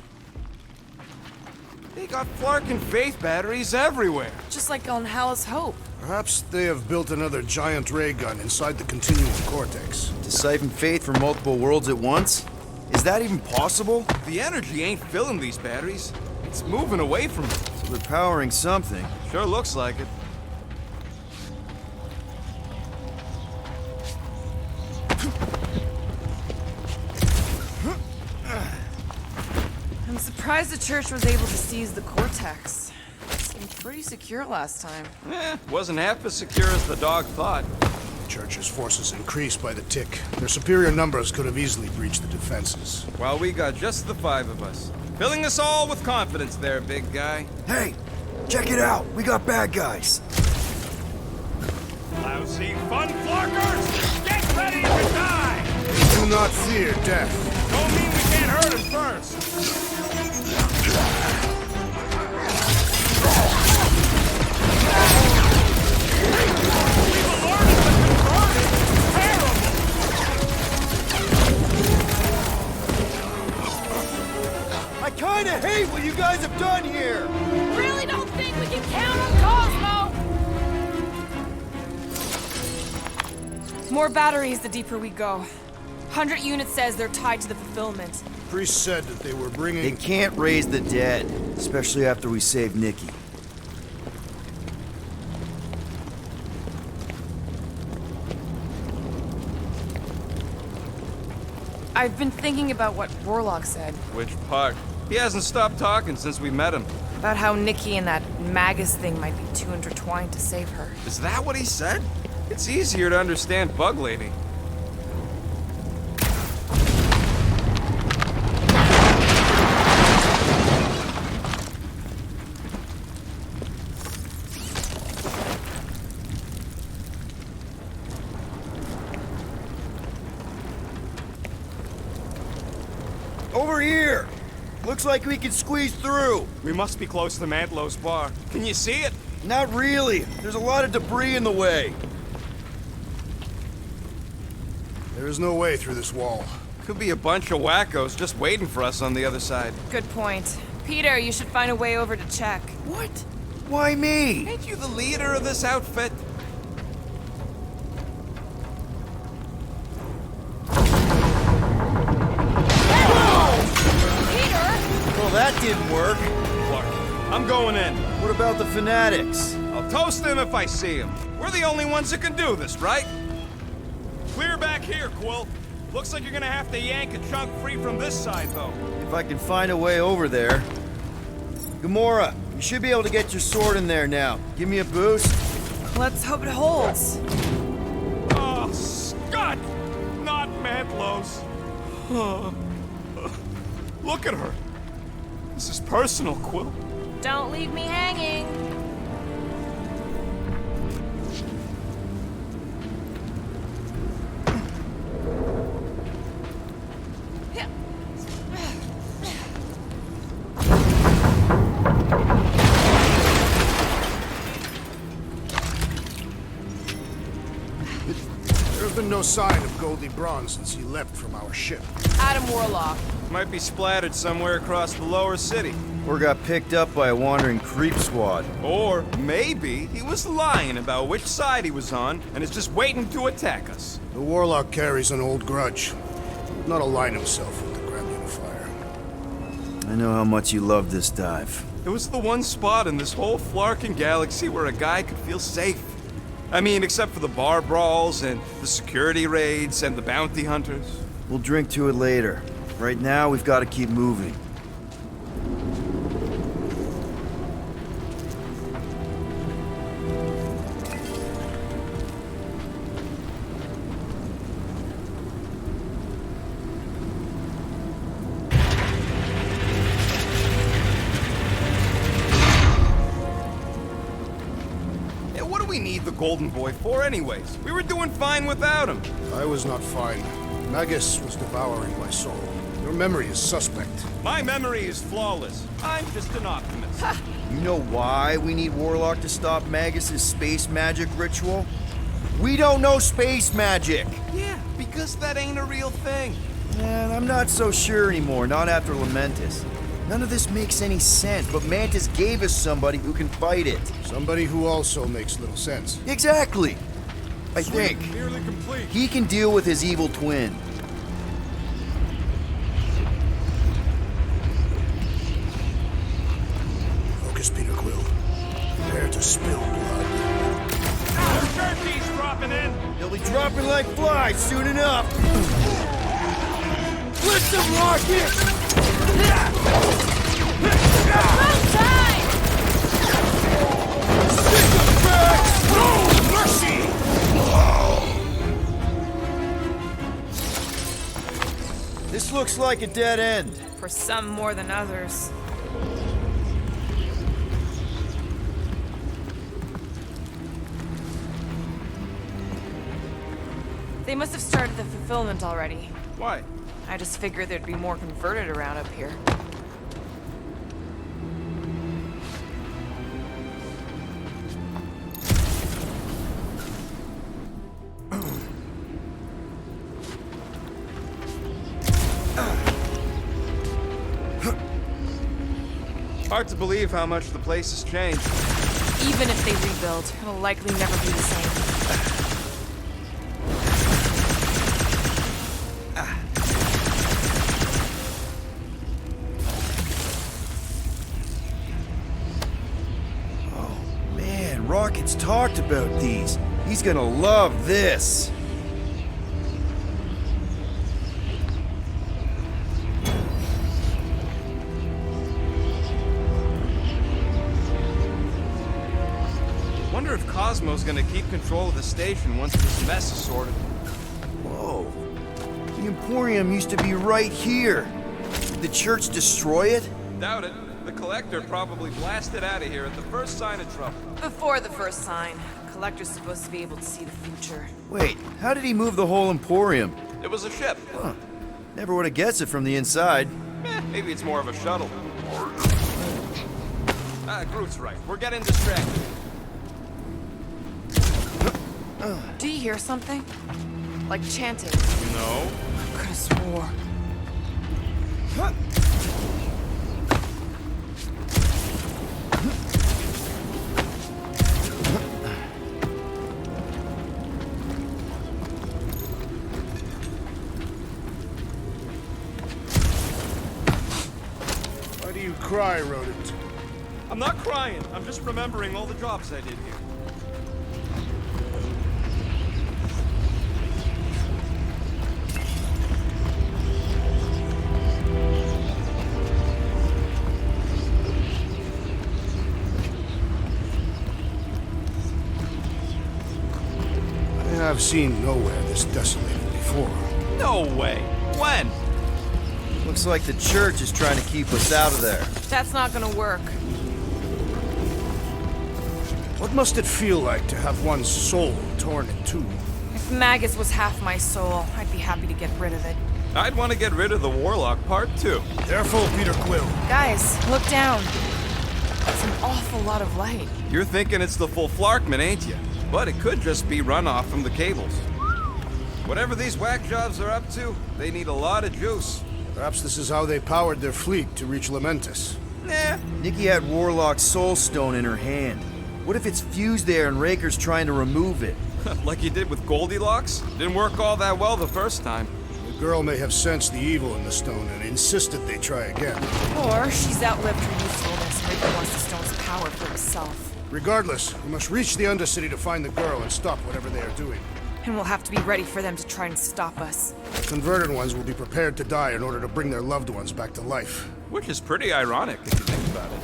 They got Flark and Faith batteries everywhere. Just like on Hal's Hope. Perhaps they have built another giant ray gun inside the continuum cortex. To siphon Faith from multiple worlds at once? Is that even possible? The energy ain't filling these batteries. It's moving away from them. So they're powering something. Sure looks like it. I'm surprised the church was able to seize the cortex. It seemed pretty secure last time. Wasn't half as secure as the dog thought. The church's forces increased by the tick. Their superior numbers could have easily breached the defenses. Well, we got just the 5 of us. Filling us all with confidence there, big guy. Hey, check it out. We got bad guys. Lousy fun flarkers! Get ready to die! Do not fear death. Don't mean we can't hurt him first. I kinda hate what you guys have done here! Really don't think we can count on Cosmo! More batteries the deeper we go. 100 units says they're tied to the fulfillment. Priest said that they were bringing... They can't raise the dead, especially after we save Nikki. I've been thinking about what Warlock said. Which part? He hasn't stopped talking since we met him. About how Nikki and that Magus thing might be too intertwined to save her. Is that what he said? It's easier to understand Bug Lady. Over here! Looks like we can squeeze through. We must be close to Mantlow's bar. Can you see it? Not really. There's a lot of debris in the way. There is no way through this wall. Could be a bunch of wackos just waiting for us on the other side. Good point. Peter, you should find a way over to check. What? Why me? Ain't you the leader of this outfit? Well, that didn't work. Clark, I'm going in. What about the fanatics? I'll toast them if I see them. We're the only ones that can do this, right? Clear back here, Quill. Looks like you're gonna have to yank a chunk free from this side, though. If I can find a way over there. Gamora, you should be able to get your sword in there now. Give me a boost. Let's hope it holds. Oh, Scott! Not Mantlow's. Look at her. This is personal, Quill. Don't leave me hanging. There have been no sign of Goldie Braun since he left from our ship. Adam Warlock. Might be splattered somewhere across the lower city. Or got picked up by a wandering creep squad. Or maybe he was lying about which side he was on and is just waiting to attack us. The Warlock carries an old grudge. He would not align himself with the Grand Unifier. I know how much you love this dive. It was the one spot in this whole Flarkin galaxy where a guy could feel safe. I mean, except for the bar brawls and the security raids and the bounty hunters. We'll drink to it later. Right now, we've got to keep moving. What do we need the Golden Boy for anyways? We were doing fine without him. I was not fine. Magus was devouring my soul. Your memory is suspect. My memory is flawless. I'm just an optimist. You know why we need Warlock to stop Magus's space magic ritual? We don't know space magic! Yeah, because that ain't a real thing. And I'm not so sure anymore, not after Lamentis. None of this makes any sense, but Mantis gave us somebody who can fight it. Somebody who also makes little sense. Exactly! I think. Nearly complete. He can deal with his evil twin. Focus, Peter Quill. Prepare to spill blood. Turkey's dropping in. They'll be dropping like flies soon enough. Blitz them, Rocket! This looks like a dead end. For some more than others. They must have started the fulfillment already. Why? I just figured there'd be more converted around up here. Hard to believe how much the place has changed. Even if they rebuild, it'll likely never be the same. Oh man, Rocket's talked about these. He's gonna love this. Wonder if Cosmo's gonna keep control of the station once this mess is sorted. Whoa. The Emporium used to be right here. Did the church destroy it? Doubt it. The Collector probably blasted out of here at the first sign of trouble. Before the first sign, Collector's supposed to be able to see the future. Wait, how did he move the whole Emporium? It was a ship. Huh. Never would have guessed it from the inside. Maybe it's more of a shuttle. Groot's right. We're getting distracted. Do you hear something? Like chanting? No. I could have swore. Why do you cry, Rodent? I'm not crying. I'm just remembering all the jobs I did here. I've seen nowhere this desolated before. No way. When? Looks like the church is trying to keep us out of there. That's not gonna work. What must it feel like to have one's soul torn in two? If Magus was half my soul, I'd be happy to get rid of it. I'd want to get rid of the Warlock part too. Careful, Peter Quill. Guys, look down. That's an awful lot of light. You're thinking it's the full Flarkman, ain't you? But it could just be runoff from the cables. Whatever these whack jobs are up to, they need a lot of juice. Perhaps this is how they powered their fleet to reach Lamentus. Nah, Nikki had Warlock's soul stone in her hand. What if it's fused there and Raker's trying to remove it? Like you did with Goldilocks? Didn't work all that well the first time. The girl may have sensed the evil in the stone and insisted they try again. Or she's outlived her usefulness and Raker wants the stone's power for himself. Regardless, we must reach the Undercity to find the girl and stop whatever they are doing. And we'll have to be ready for them to try and stop us. The converted ones will be prepared to die in order to bring their loved ones back to life. Which is pretty ironic if you think about it.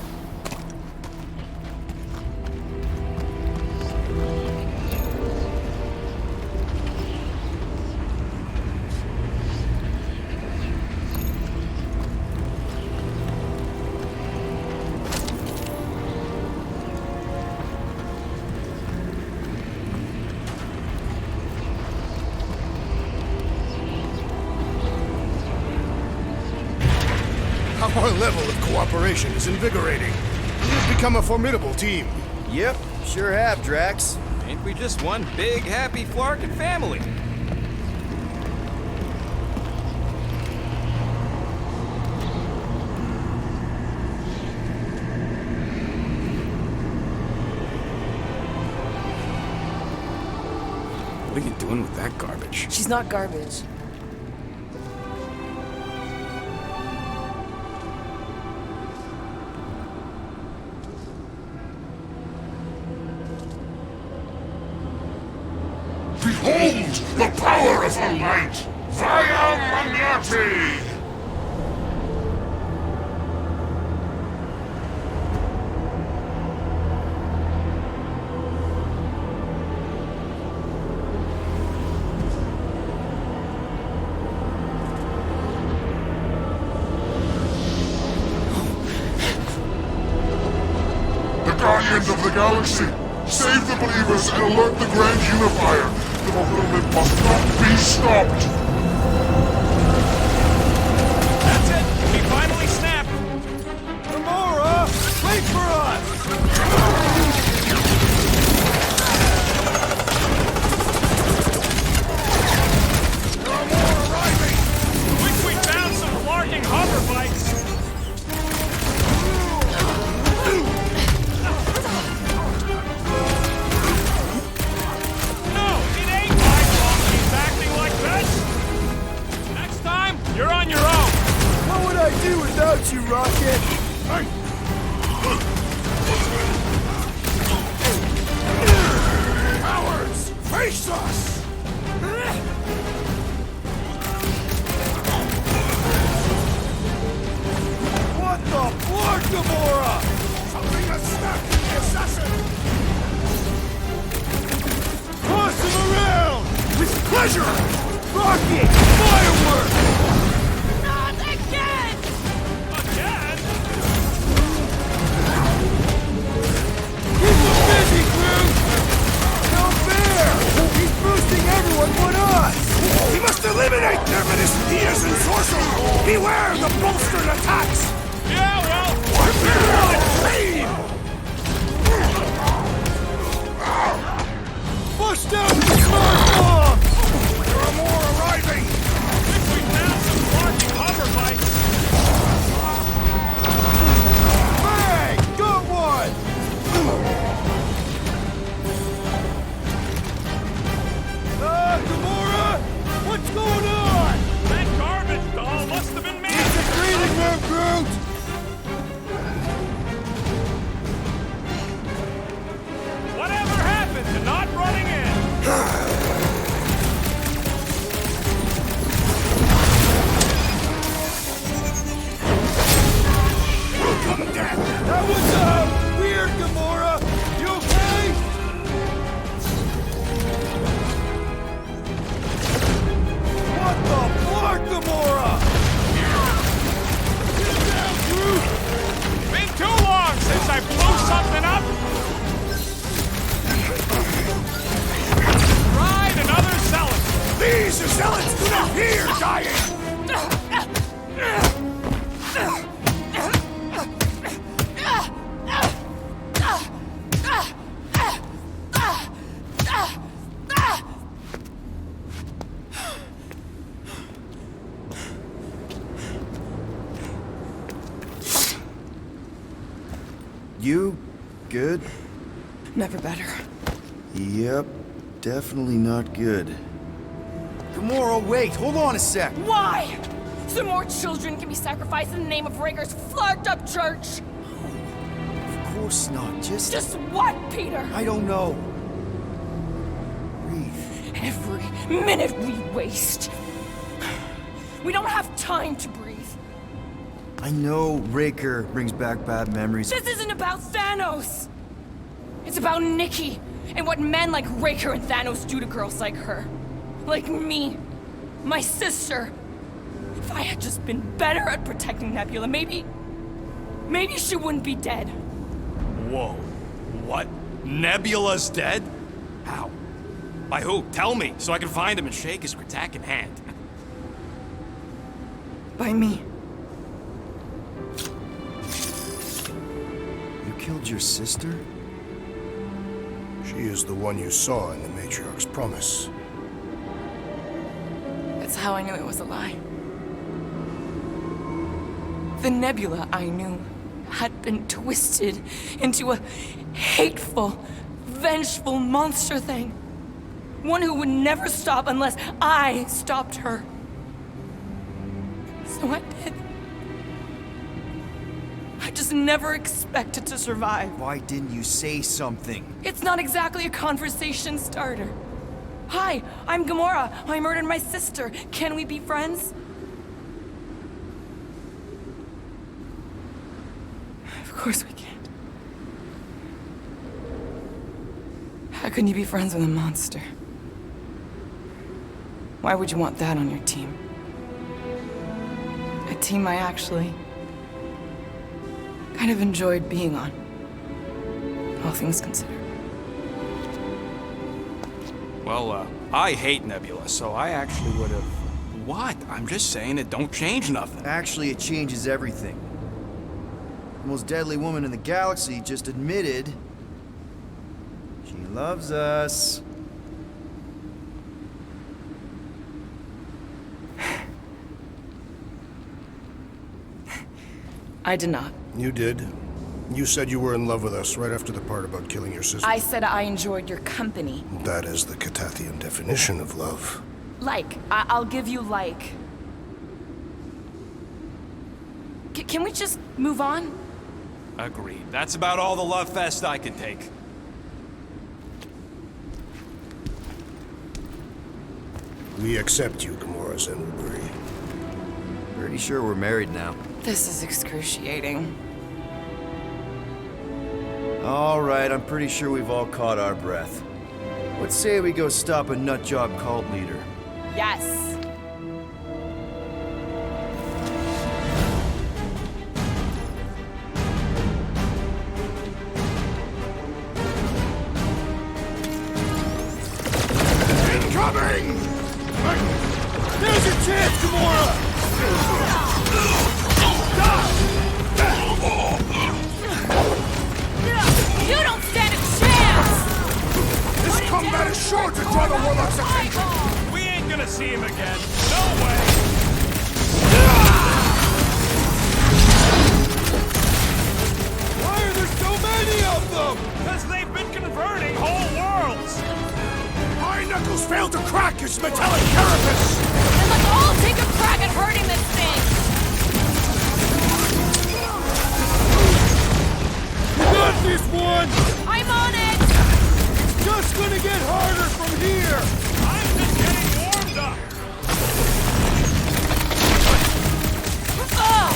Our level of cooperation is invigorating. We've become a formidable team. Yep, sure have, Drax. Ain't we just one big, happy Flarkin family? What are you doing with that garbage? She's not garbage. Behold the power of the light! Via Magnati! The Guardians of the Galaxy! Save the believers and alert the Grand Unifier! The fulfillment must not be stopped! That's it! We finally snapped! Gamora! Wait for us! Gamora arriving! Wish we found some Flarking hover bikes! You're on your own! What would I do without you, Rocket? Cowards! Face us! What the fuck, Gamora? Something has snapped in the assassin! Toss him around! With pleasure! Rocket! Fireworks! Not again! Again? Keep him busy, Groot! No fair! He's boosting everyone but us! We must eliminate Terminus, Diaz, and Sorcerer! Beware the bolstered attacks! Yeah, well... Prepare and clean! Bust down the smart bomb! There are more arriving! Wish we found some Flarking hover bikes! Bang! Got one! Gamora? What's going on? That garbage doll must have been made! It's a breathing room, Groot! Whatever happened to not running in? Welcome, Death! That was, weird, Gamora! You okay? What the fuck, Gamora? Get down, You? Good? Never better. Yep. Definitely not good. Gamora, wait! Hold on a sec! Why? So more children can be sacrificed in the name of Raker's flagged-up church? Of course not. Just what, Peter? I don't know. Breathe. Every minute we waste. We don't have time to breathe. I know Raker brings back bad memories. This isn't about Thanos. It's about Nikki and what men like Raker and Thanos do to girls like her. Like me. My sister. If I had just been better at protecting Nebula, maybe she wouldn't be dead. Whoa. What? Nebula's dead? How? By who? Tell me, so I can find him and shake his Kratakan hand. By me. You killed your sister? She is the one you saw in the Matriarch's promise. That's how I knew it was a lie. The Nebula I knew had been twisted into a hateful, vengeful monster thing. One who would never stop unless I stopped her. So I did. I just never expected to survive. Why didn't you say something? It's not exactly a conversation starter. Hi, I'm Gamora. I murdered my sister. Can we be friends? Of course we can't. How can you be friends with a monster? Why would you want that on your team? A team I actually kind of enjoyed being on. All things considered. Well, I hate Nebula, so I actually would have... What? I'm just saying it don't change nothing. Actually, it changes everything. The most deadly woman in the galaxy just admitted she loves us. I did not. You did. You said you were in love with us right after the part about killing your sister. I said I enjoyed your company. That is the Catathian definition of love. Like. I'll give you like. Can we just move on? Agreed. That's about all the love fest I can take. We accept you, Gamora Zenwoodbury. Pretty sure we're married now. This is excruciating. All right, I'm pretty sure we've all caught our breath. Let's say we go stop a nutjob cult leader. Yes. Incoming! There's your chance, Gamora! You don't stand a chance! This combat is sure to draw the Warlock's attention! We ain't gonna see him again. No way! Why are there so many of them? Because they've been converting whole worlds! My knuckles failed to crack his metallic carapace! Then let's all take a crack at hurting this thing! Got this one! I'm on it! It's just gonna get harder from here! I'm just getting warmed up! Oh!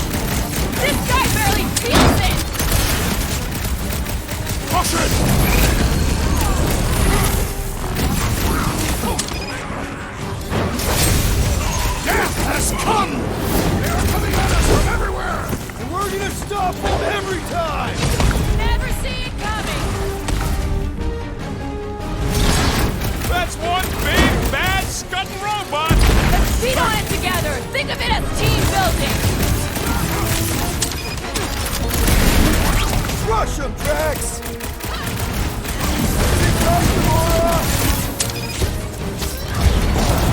This guy barely feels it! Push it! Death has come! They are coming at us from everywhere! And we're gonna stop them every time! Never see it coming! That's one big, bad, scudding robot! Let's beat on it together! Think of it as team building! Rush them, Drax! Here comes Gamora!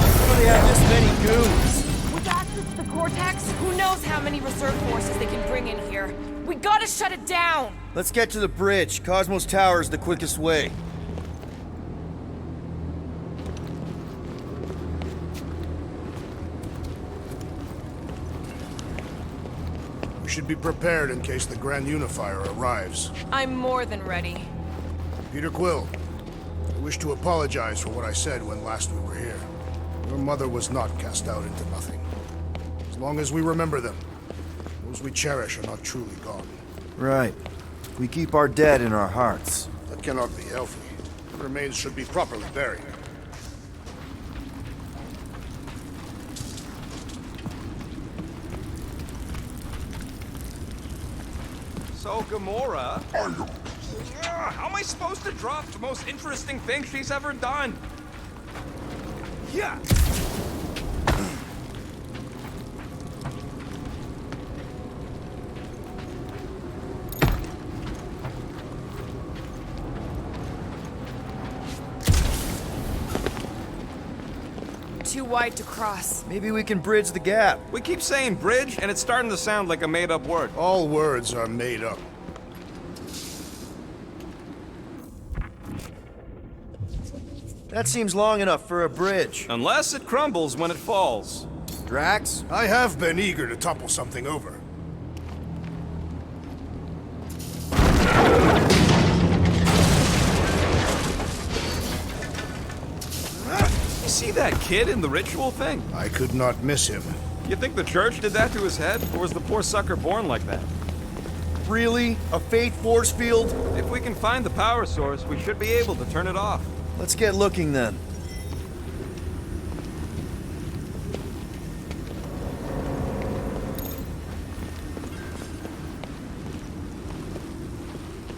How do they have this many goons? With access to the Cortex, who knows how many reserve forces they can bring in here. We gotta shut it down! Let's get to the bridge. Cosmos Tower is the quickest way. We should be prepared in case the Grand Unifier arrives. I'm more than ready. Peter Quill, I wish to apologize for what I said when last we were here. Your mother was not cast out into nothing. As long as we remember them, those we cherish are not truly gone. Right. We keep our dead in our hearts. That cannot be healthy. The remains should be properly buried. So, Gamora... how am I supposed to drop the most interesting thing she's ever done? Yeah! Too wide to cross. Maybe we can bridge the gap. We keep saying bridge, and it's starting to sound like a made-up word. All words are made up. That seems long enough for a bridge. Unless it crumbles when it falls. Drax? I have been eager to topple something over. You see that kid in the ritual thing? I could not miss him. You think the church did that to his head? Or was the poor sucker born like that? Really? A faith force field? If we can find the power source, we should be able to turn it off. Let's get looking then.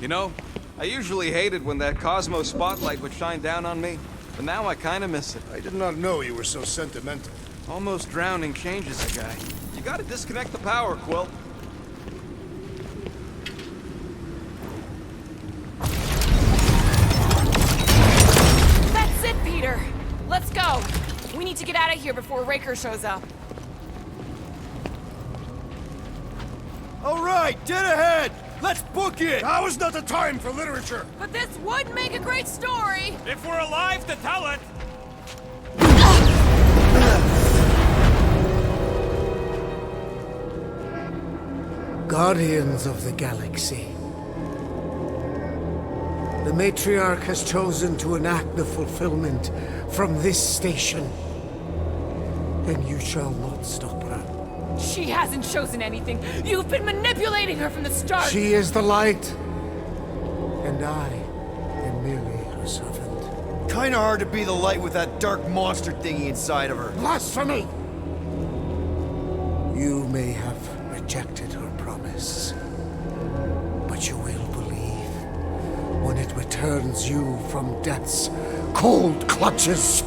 You know, I usually hated when that Cosmo spotlight would shine down on me, but now I kinda miss it. I did not know you were so sentimental. Almost drowning changes a guy. You gotta disconnect the power, Quill. That's it, Peter! Let's go! We need to get out of here before Raker shows up. All right, dead ahead! Let's book it! Now is not the time for literature! But this would make a great story! If we're alive to tell it! Guardians of the Galaxy. The Matriarch has chosen to enact the fulfillment from this station. And you shall not stop her. She hasn't chosen anything. You've been manipulating her from the start. She is the light. And I am merely her servant. Kinda hard to be the light with that dark monster thingy inside of her. Blasphemy! You may have rejected her promise, but you will believe when it returns you from death's cold clutches.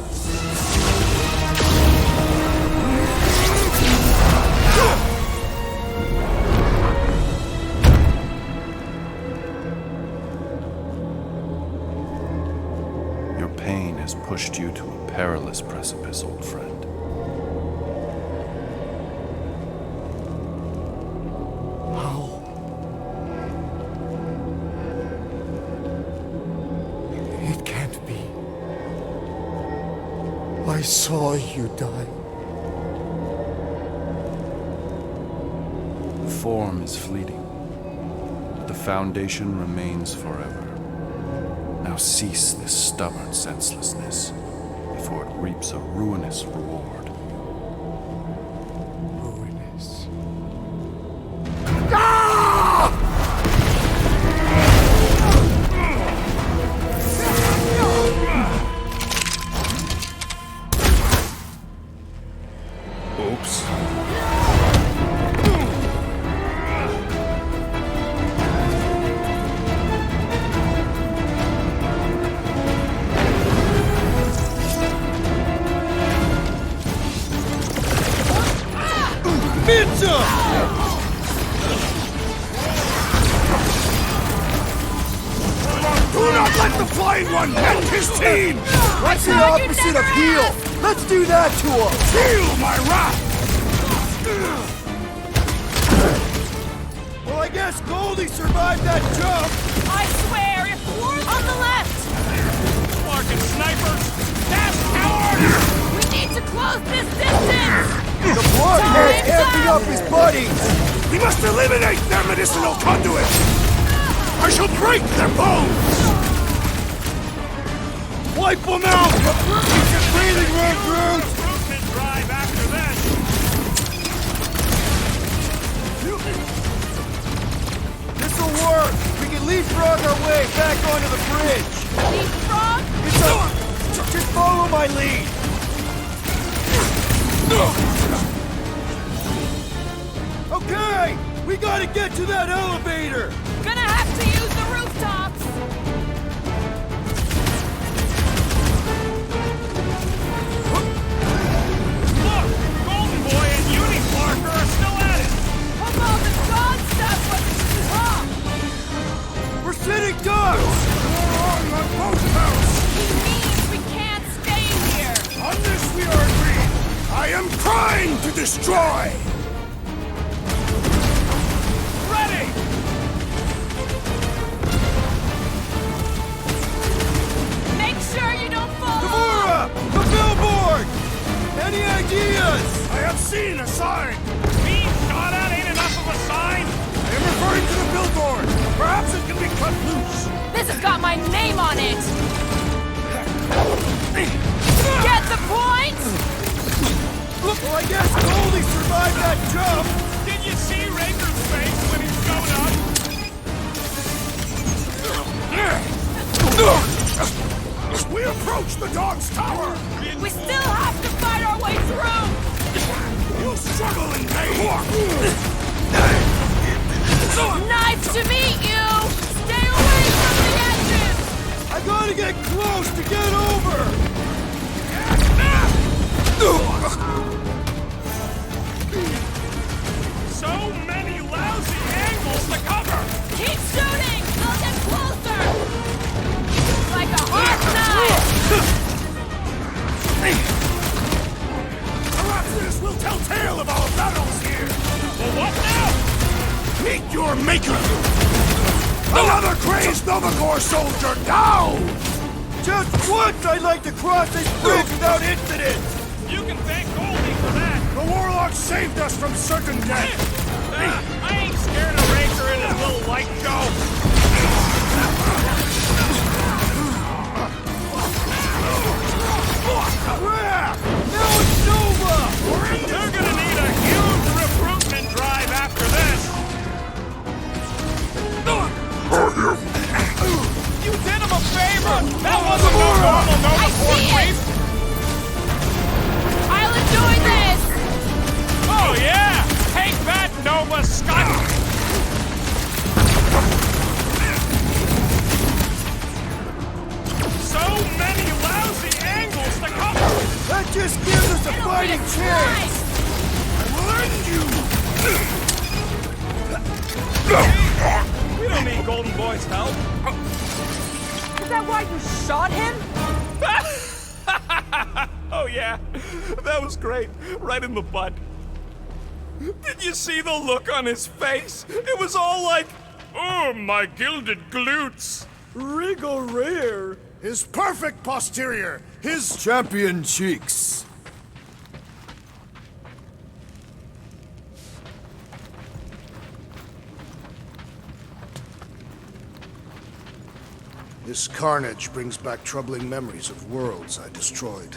Your pain has pushed you to a perilous precipice, old friend. It can't be. I saw you die. Form is fleeting, but the foundation remains forever. Now cease this stubborn senselessness, before it reaps a ruinous reward. Ruinous. Oops. Do not let the Flying One and his team! What's the opposite of heal? Let's do that to him! Feel my wrath! Well, I guess Goldie survived that jump! I swear, if War's on the left! Larkin snipers! Dash coward! We need to close this distance! The bloodhead's amping up his buddies! We must eliminate their medicinal conduit! I shall break their bones! Wipe them out! Keep your breathing room, Groot! Recruitment drive after this! This'll work! We can leapfrog our way back onto the bridge! Leapfrog? It's a... Just follow my lead! Okay! We gotta get to that elevator! Gonna have to use the rooftops! Look! Golden Boy and Uniplarker are still at it! Hope all the god stuff wasn't too hot! We're sitting ducks! He means we can't stay here! On this we are agreed! I am trying to destroy! Ready! Make sure you don't fall Gamora! The billboard! Any ideas? I have seen a sign! Being shot at ain't enough of a sign! I am referring to the billboard! Perhaps it can be cut loose! This has got my name on it! Get the point? Well, I guess Goldie survived that jump! Did you see Raker's face when he showed up? We approach the dog's tower! We still have to fight our way through! You struggle in vain! Nice to meet you! Stay away from the edges! I gotta get close to get over! So many lousy angles to cover! Keep shooting! I'll get closer! Like a hard knife! Perhaps this will tell tale of our battles here! Well, what now? Meet your maker! Another crazed Novagor soldier down! Just once I'd like to cross this bridge without incident! You can thank Goldie for that! The warlock saved us from certain death! I ain't scared of Raker and his little light show! Crap! Now it's Nova! They're gonna need a huge recruitment drive after this! You did him a favor! That wasn't no normal Nova Corps sweep! I'll enjoy this! Oh yeah! Take that, Nova Scott! So many lousy angles to cover! That just gives us a fighting chance! I will end you! We don't need Golden Boy's help! Is that why you shot him? Oh yeah, that was great. Right in the butt. Did you see the look on his face? It was all like, oh, my gilded glutes. Regal rear! His perfect posterior! His champion cheeks! This carnage brings back troubling memories of worlds I destroyed.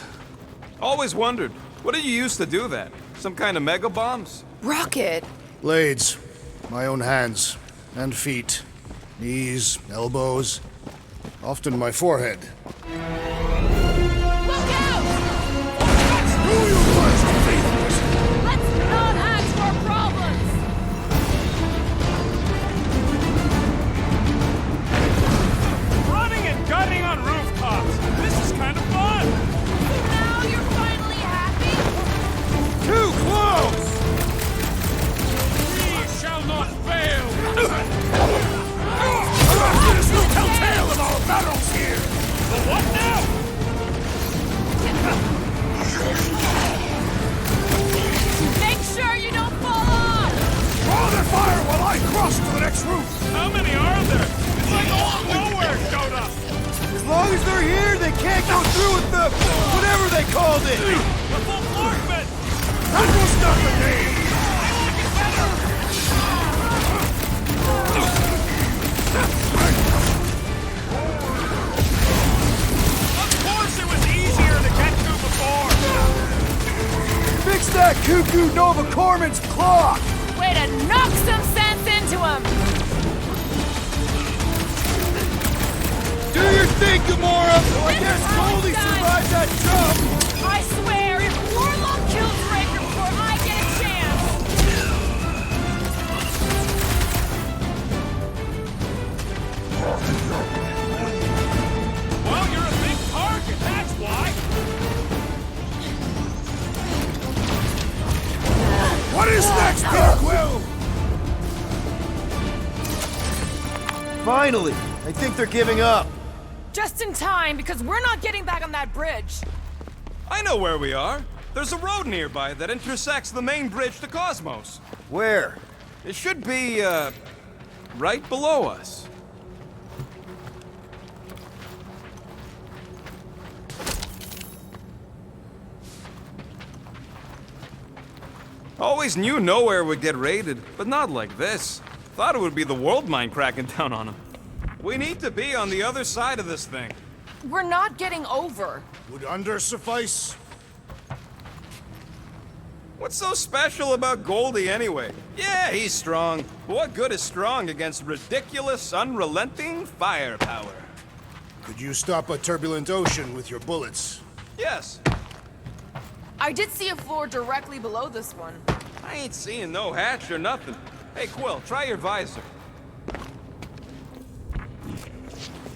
Always wondered, what did you use to do that? Some kind of mega bombs? Rocket! Blades. My own hands. And feet. Knees, elbows. Often my forehead. Look out! Who you first, faithless? Let's not ask for problems! Running and gunning on rooftops. This is kind of fun. Now you're finally happy? Too close! We shall not fail. This will tell tale of our battles here! But what now? truth! How many are there? It's like all nowhere showed up! As long as they're here, they can't go through with the... whatever they called it! The full Clarkman! That was not the name! Of course it was easier to get to before! Fix that Cuckoo Nova Corman's clock! Way to knock some sense into him! Do your thing, Gamora! I guess Goldie survived that jump! I swear, if Warlock kills Raker before I get a chance... Well, you're a big target, that's why! What is next, Peter Quill? Finally! I think they're giving up. Just in time, because we're not getting back on that bridge. I know where we are. There's a road nearby that intersects the main bridge to Cosmos. Where? It should be, right below us. Always knew nowhere would get raided, but not like this. Thought it would be the world mine cracking down on them. We need to be on the other side of this thing. We're not getting over. Would under suffice? What's so special about Goldie anyway? Yeah, he's strong. But what good is strong against ridiculous, unrelenting firepower? Could you stop a turbulent ocean with your bullets? Yes. I did see a floor directly below this one. I ain't seeing no hatch or nothing. Hey, Quill, try your visor.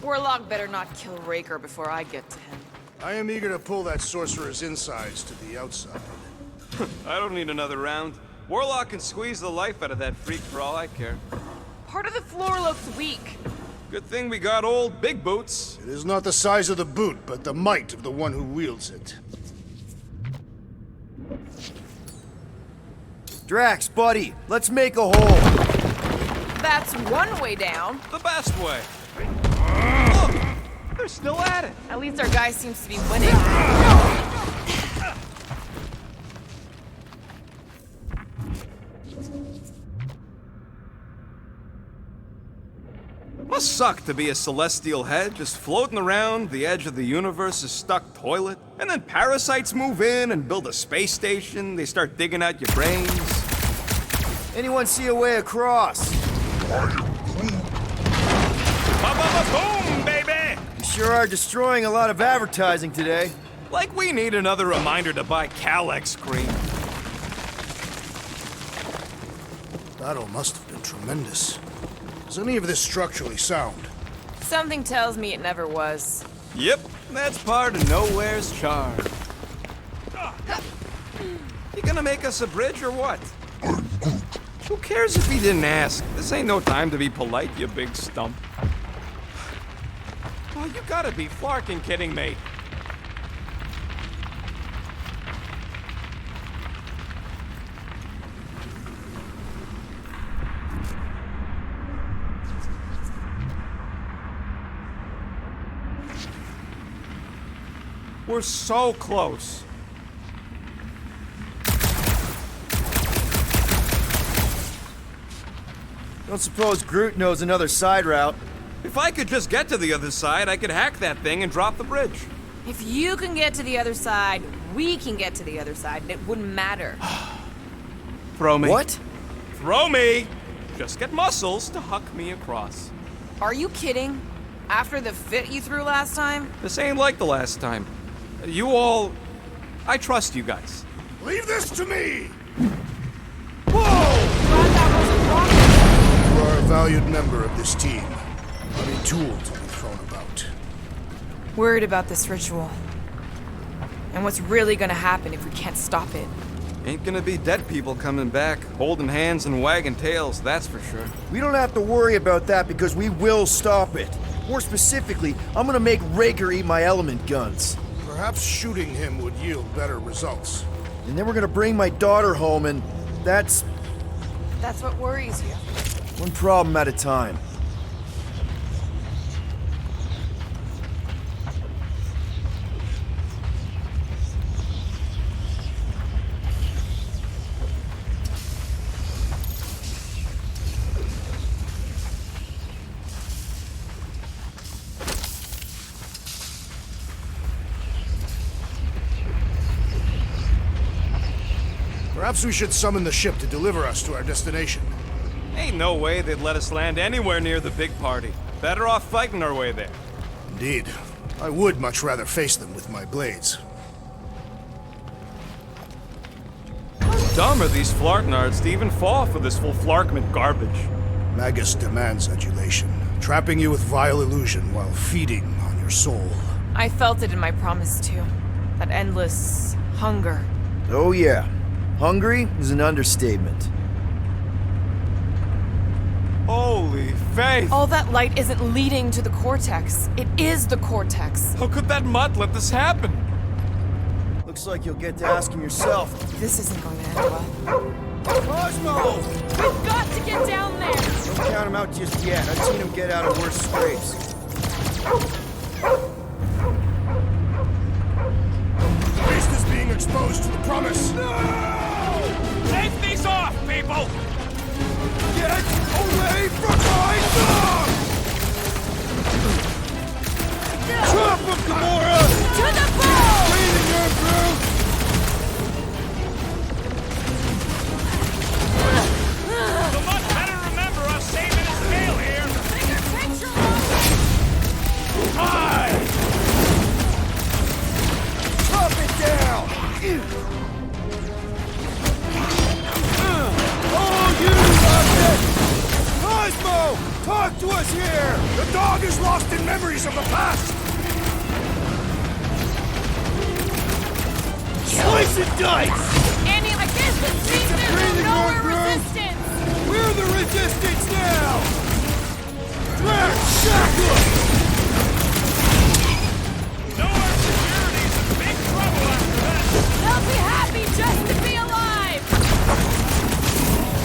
Warlock better not kill Raker before I get to him. I am eager to pull that sorcerer's insides to the outside. I don't need another round. Warlock can squeeze the life out of that freak for all I care. Part of the floor looks weak. Good thing we got old Big Boots. It is not the size of the boot, but the might of the one who wields it. Drax, buddy, let's make a hole. That's one way down. The best way. Look, they're still at it. At least our guy seems to be winning. Must suck to be a celestial head, just floating around the edge of the universe's stuck toilet. And then parasites move in and build a space station. They start digging out your brains. Anyone see a way across? Ba-ba-ba-boom, baby! You sure are destroying a lot of advertising today. Like we need another reminder to buy Calyx cream. Battle must have been tremendous. Is any of this structurally sound? Something tells me it never was. Yep, that's part of Nowhere's charm. You gonna make us a bridge or what? Who cares if he didn't ask? This ain't no time to be polite, you big stump. Oh, you gotta be flarking kidding me. We're so close. Don't suppose Groot knows another side route. If I could just get to the other side, I could hack that thing and drop the bridge. If you can get to the other side, we can get to the other side, and it wouldn't matter. Throw me. What? Throw me! Just get muscles to huck me across. Are you kidding? After the fit you threw last time? This ain't like the last time. You all... I trust you guys. Leave this to me! Glad that wasn't rocket. You are a valued member of this team. Not a tool to be thrown about. Worried about this ritual. And what's really gonna happen if we can't stop it. Ain't gonna be dead people coming back, holding hands and wagging tails, that's for sure. We don't have to worry about that because we will stop it. More specifically, I'm gonna make Raker eat my element guns. Perhaps shooting him would yield better results. And then we're gonna bring my daughter home and that's... That's what worries you. One problem at a time. Perhaps we should summon the ship to deliver us to our destination. Ain't no way they'd let us land anywhere near the big party. Better off fighting our way there. Indeed. I would much rather face them with my blades. How dumb are these Flarknards to even fall for this full Flarkment garbage? Magus demands adulation, trapping you with vile illusion while feeding on your soul. I felt it in my promise too. That endless hunger. Oh yeah. Hungry is an understatement. Holy faith! All that light isn't leading to the Cortex. It is the Cortex. How could that mutt let this happen? Looks like you'll get to ask him yourself. This isn't going to end well. Cosmo! We've got to get down there! Don't count him out just yet. I've seen him get out of worse scrapes. The beast is being exposed to the promise. Take these off, people! Get away from my dog! Drop him, Gamora! To the bow! Breathing her through! The mutt better remember us saving his tail here! Bigger picture, Robin! Hi! Chop it down! Cosmo! Talk to us here! The dog is lost in memories of the past! Slice and dice! Annie, I guess this means there's no resistance! We're the resistance now! Drac, shackle! No our security's in big trouble after this! They'll be happy just to be alive!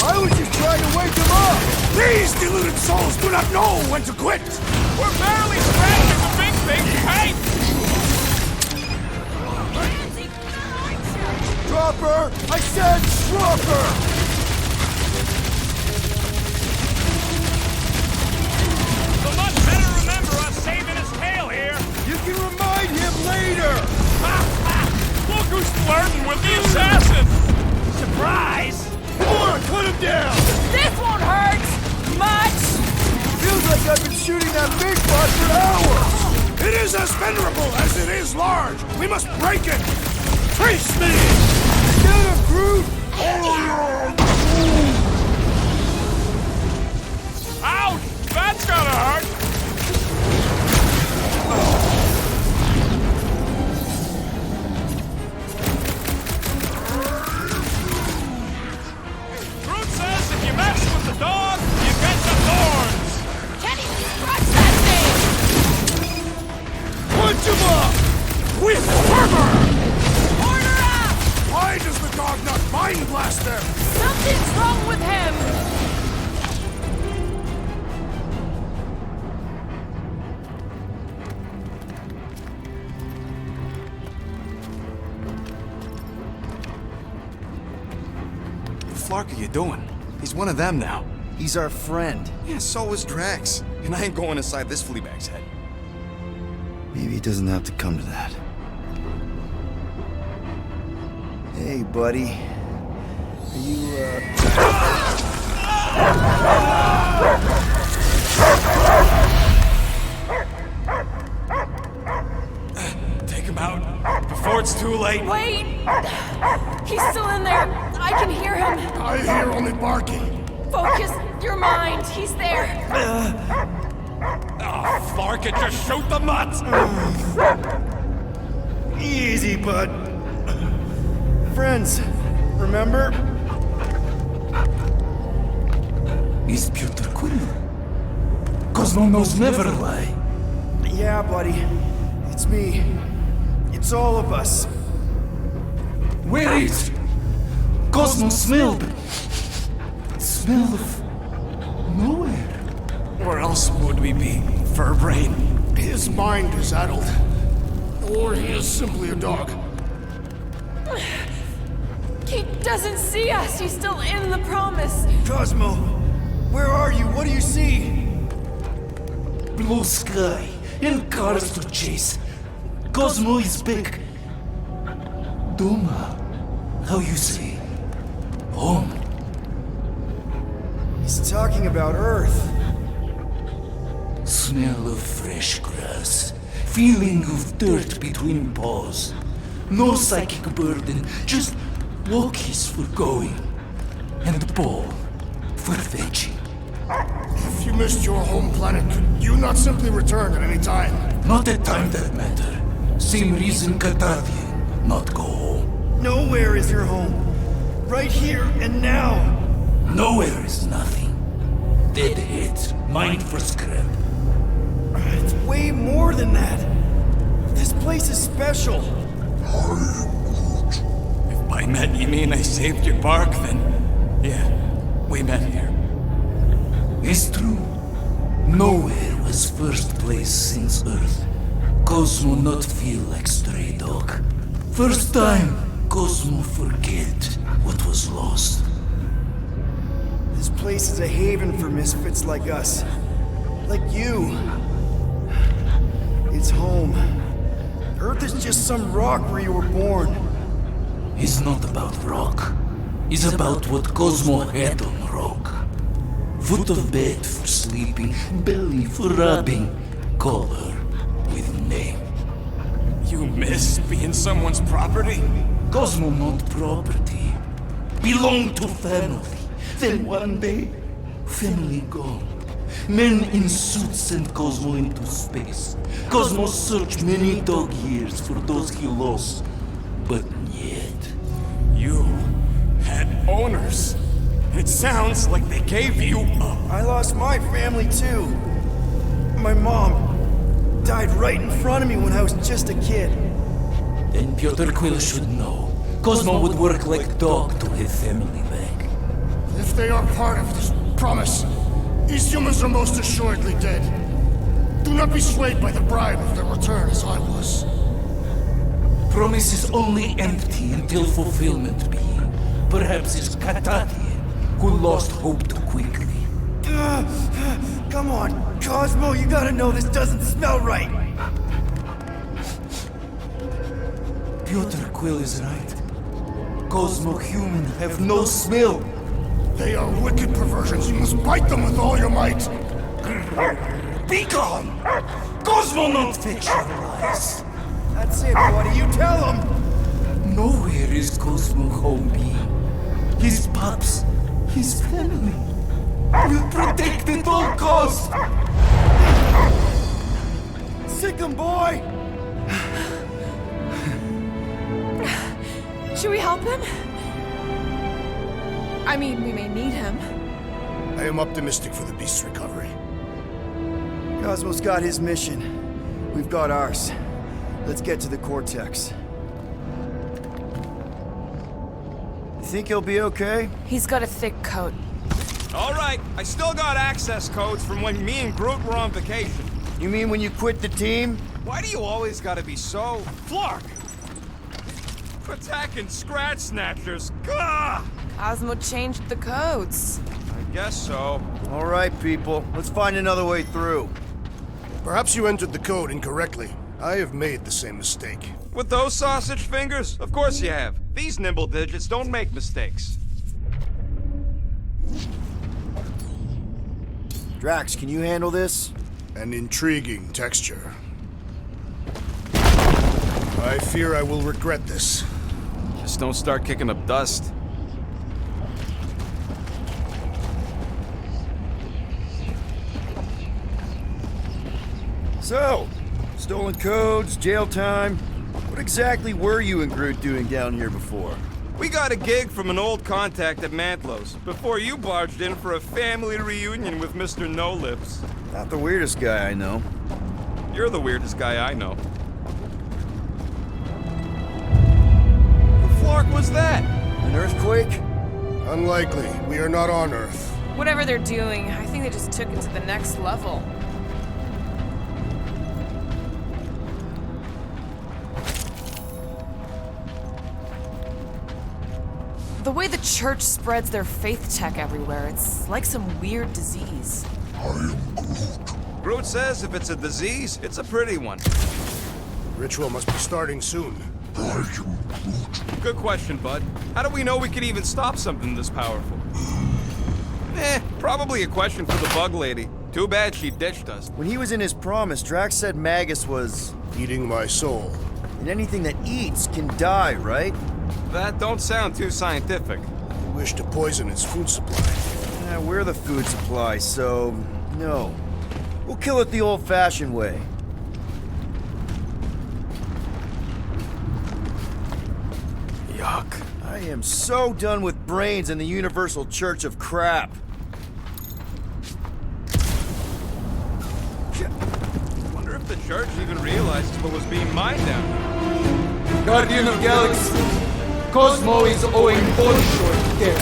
I was just trying to wake them up! These deluded souls do not know when to quit! We're barely scratching the big thing's pipe! Drop her! I said drop her! The mutt better remember us saving his tail here! You can remind him later! Look who's flirting with the assassin! Surprise! Gamora, cut him down! This won't hurt! Much! Feels like I've been shooting that big bot for hours! It is as venerable as it is large! We must break it! Face me! Get him, Groot! Ouch! That's gotta hurt! Groot says if you mess with the dog, you get the thorns! Can he scratch that thing? Punch him up! With fervor! Order up! Why does the dog not mind blast them? Something's wrong with him! What the flark are you doing? He's one of them now. He's our friend. Yeah, so is Drax. And I ain't going inside this fleabag's head. Maybe it doesn't have to come to that. Hey, buddy. Are you, Take him out before it's too late. Wait! He's still in there. I can hear him. I hear only barking. Focus your mind. He's there. Oh, Flark, it just shoot the mutt! Easy, bud. Friends, remember? Is Peter Quill? Cosmo knows never lie. Yeah, buddy. It's me. It's all of us. Where is Cosmo smelled? Smell of no Where else would we be, Furbrain? His mind is addled. Or he is simply a dog. He doesn't see us. He's still in the promise. Cosmo, where are you? What do you see? Blue sky and cars to chase. Cosmo is back. Doma, how you say? Home. He's talking about Earth. Smell of fresh grass. Feeling of dirt between paws. No psychic burden, just walkies for going. And ball for fetching. If you missed your home planet, could you not simply return at any time? Not at time that matter. Same reason Carthathian, not go home. Nowhere is your home. Right here and now. Nowhere is nothing. Dead heads, mind for scrap. It's way more than that. This place is special. If by met you mean I saved your bark, then yeah, we met here. It's true. Nowhere was first place since Earth. Cosmo not feel like stray dog. First time, Cosmo forget what was lost. This place is a haven for misfits like us. Like you. It's home. Earth is just some rock where you were born. It's not about rock. It's about what Cosmo had on rock. Foot of bed for sleeping, belly for rubbing. Call her with name. You miss being someone's property? Cosmo not property. Belong to family. Then one day, family gone. Men in suits sent Cosmo into space. Cosmo searched many dog years for those he lost. But yet... You had owners. It sounds like they gave you up. I lost my family too. My mom died right in front of me when I was just a kid. Then Piotr Quill should know. Cosmo would work like dog to have family back. If they are part of this promise, these humans are most assuredly dead. Do not be swayed by the bribe of their return as I was. Promise is only empty until fulfillment be. Perhaps it's Carthathian who lost hope too quickly. Come on, Cosmo, you gotta know this doesn't smell right. Piotr Quill is right. Cosmo human have no smell. They are wicked perversions. You must bite them with all your might. Be gone! Cosmo not fetch your lies. That's it, buddy. You tell him. Nowhere is Cosmo home being. His pups, his family. Will protect at all costs. Sick 'em, boy! Should we help him? I mean, we may need him. I am optimistic for the beast's recovery. Cosmo's got his mission. We've got ours. Let's get to the Cortex. You think he'll be okay? He's got a thick coat. All right, I still got access codes from when me and Groot were on vacation. You mean when you quit the team? Why do you always gotta be so... Flark! Attacking Scratch Snatchers, gah! Cosmo changed the codes. I guess so. All right, people. Let's find another way through. Perhaps you entered the code incorrectly. I have made the same mistake. With those sausage fingers? Of course you have. These nimble digits don't make mistakes. Drax, can you handle this? An intriguing texture. I fear I will regret this. Just don't start kicking up dust. So, stolen codes, jail time. What exactly were you and Groot doing down here before? We got a gig from an old contact at Mantlos before you barged in for a family reunion with Mr. No Lips. Not the weirdest guy I know. You're the weirdest guy I know. What flark was that? An earthquake? Unlikely. We are not on Earth. Whatever they're doing, I think they just took it to the next level. The way the church spreads their faith tech everywhere, it's like some weird disease. Groot says if it's a disease, it's a pretty one. Ritual must be starting soon. Good question, bud. How do we know we can even stop something this powerful? Probably a question for the bug lady. Too bad she ditched us. When he was in his promise, Drax said Magus was... eating my soul. And anything that eats can die, right? That don't sound too scientific. He wished to poison its food supply. We're the food supply, so... no. We'll kill it the old-fashioned way. Yuck. I am so done with brains and the Universal Church of Crap. Wonder if the church even realizes what was being mined down here. Guardian of Galaxy, Cosmo is owing Bolshoi death.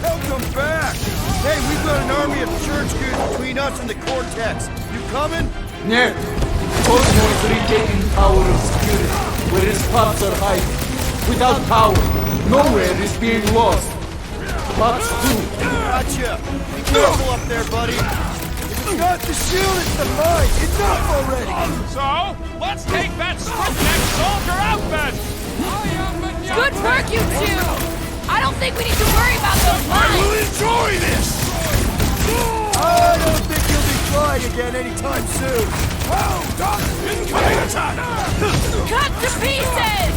Welcome back! Hey, we've got an army of church goods between us and the Cortex. You coming? No. Cosmo is retaking power of spirit, where his pops are hiding. Without power, nowhere is being lost. Pops too. Gotcha! Be careful up there, buddy. If it's not the shield, it's the mine. Enough already! So, let's take that stiff-necked soldier out then! Good work, you two! I don't think we need to worry about those mines! I will enjoy this! I don't think you'll be flying again anytime soon. Incoming attack! Cut to pieces!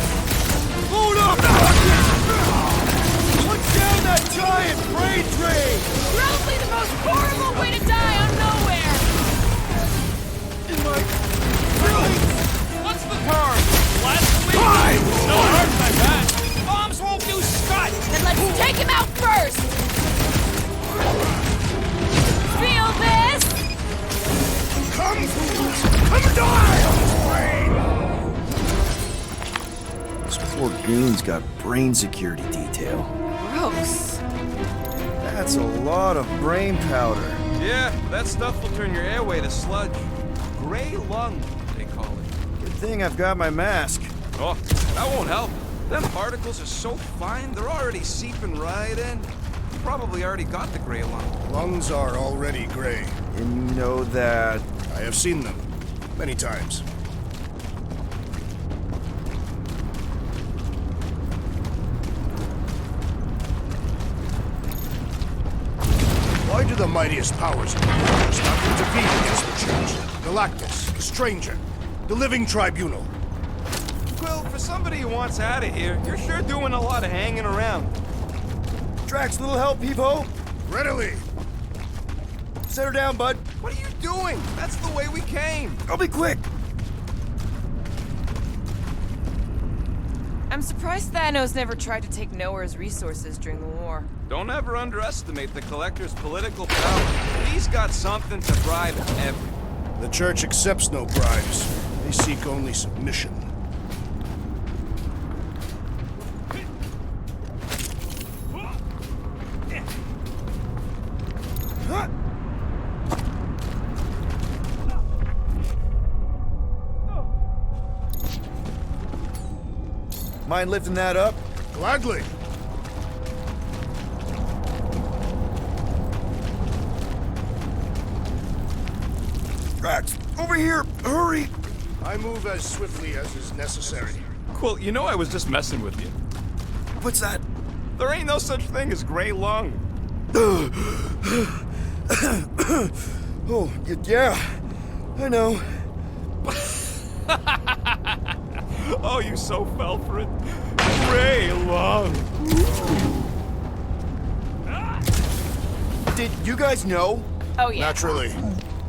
Hold up! What's down that giant brain drain? Probably the most horrible way to die on nowhere! What's the term? Blasphemy? No hurt like that! Bombs won't do scut! Then let's take him out first! Feel this? Come, fools! Come die on this brain! This poor goon's got brain security detail. Gross. That's a lot of brain powder. Yeah, that stuff will turn your airway to sludge. Gray lung, they call it. Good thing I've got my mask. Oh, that won't help. Them particles are so fine, they're already seeping right in. You probably already got the gray lung. Lungs are already gray. And you know that... I have seen them. Many times. Why do the mightiest powers in the universe not intervene against the Church? Galactus, the Stranger, the Living Tribunal. Quill, for somebody who wants out of here, you're sure doing a lot of hanging around. Drax, little help, Heave-Ho? Readily. Set her down, bud. What are you doing? That's the way we came. I'll be quick. I'm surprised Thanos never tried to take Nowhere's resources during the war. Don't ever underestimate the Collector's political power. He's got something to bribe everyone. The Church accepts no bribes. They seek only submission. Mind lifting that up? Gladly. Drax, over here! Hurry! I move as swiftly as is necessary. Quill, you know I was just messing with you. What's that? There ain't no such thing as gray lung. Oh, yeah. I know. Oh, you so fell for it. Gray lung. Did you guys know? Oh, yeah. Naturally.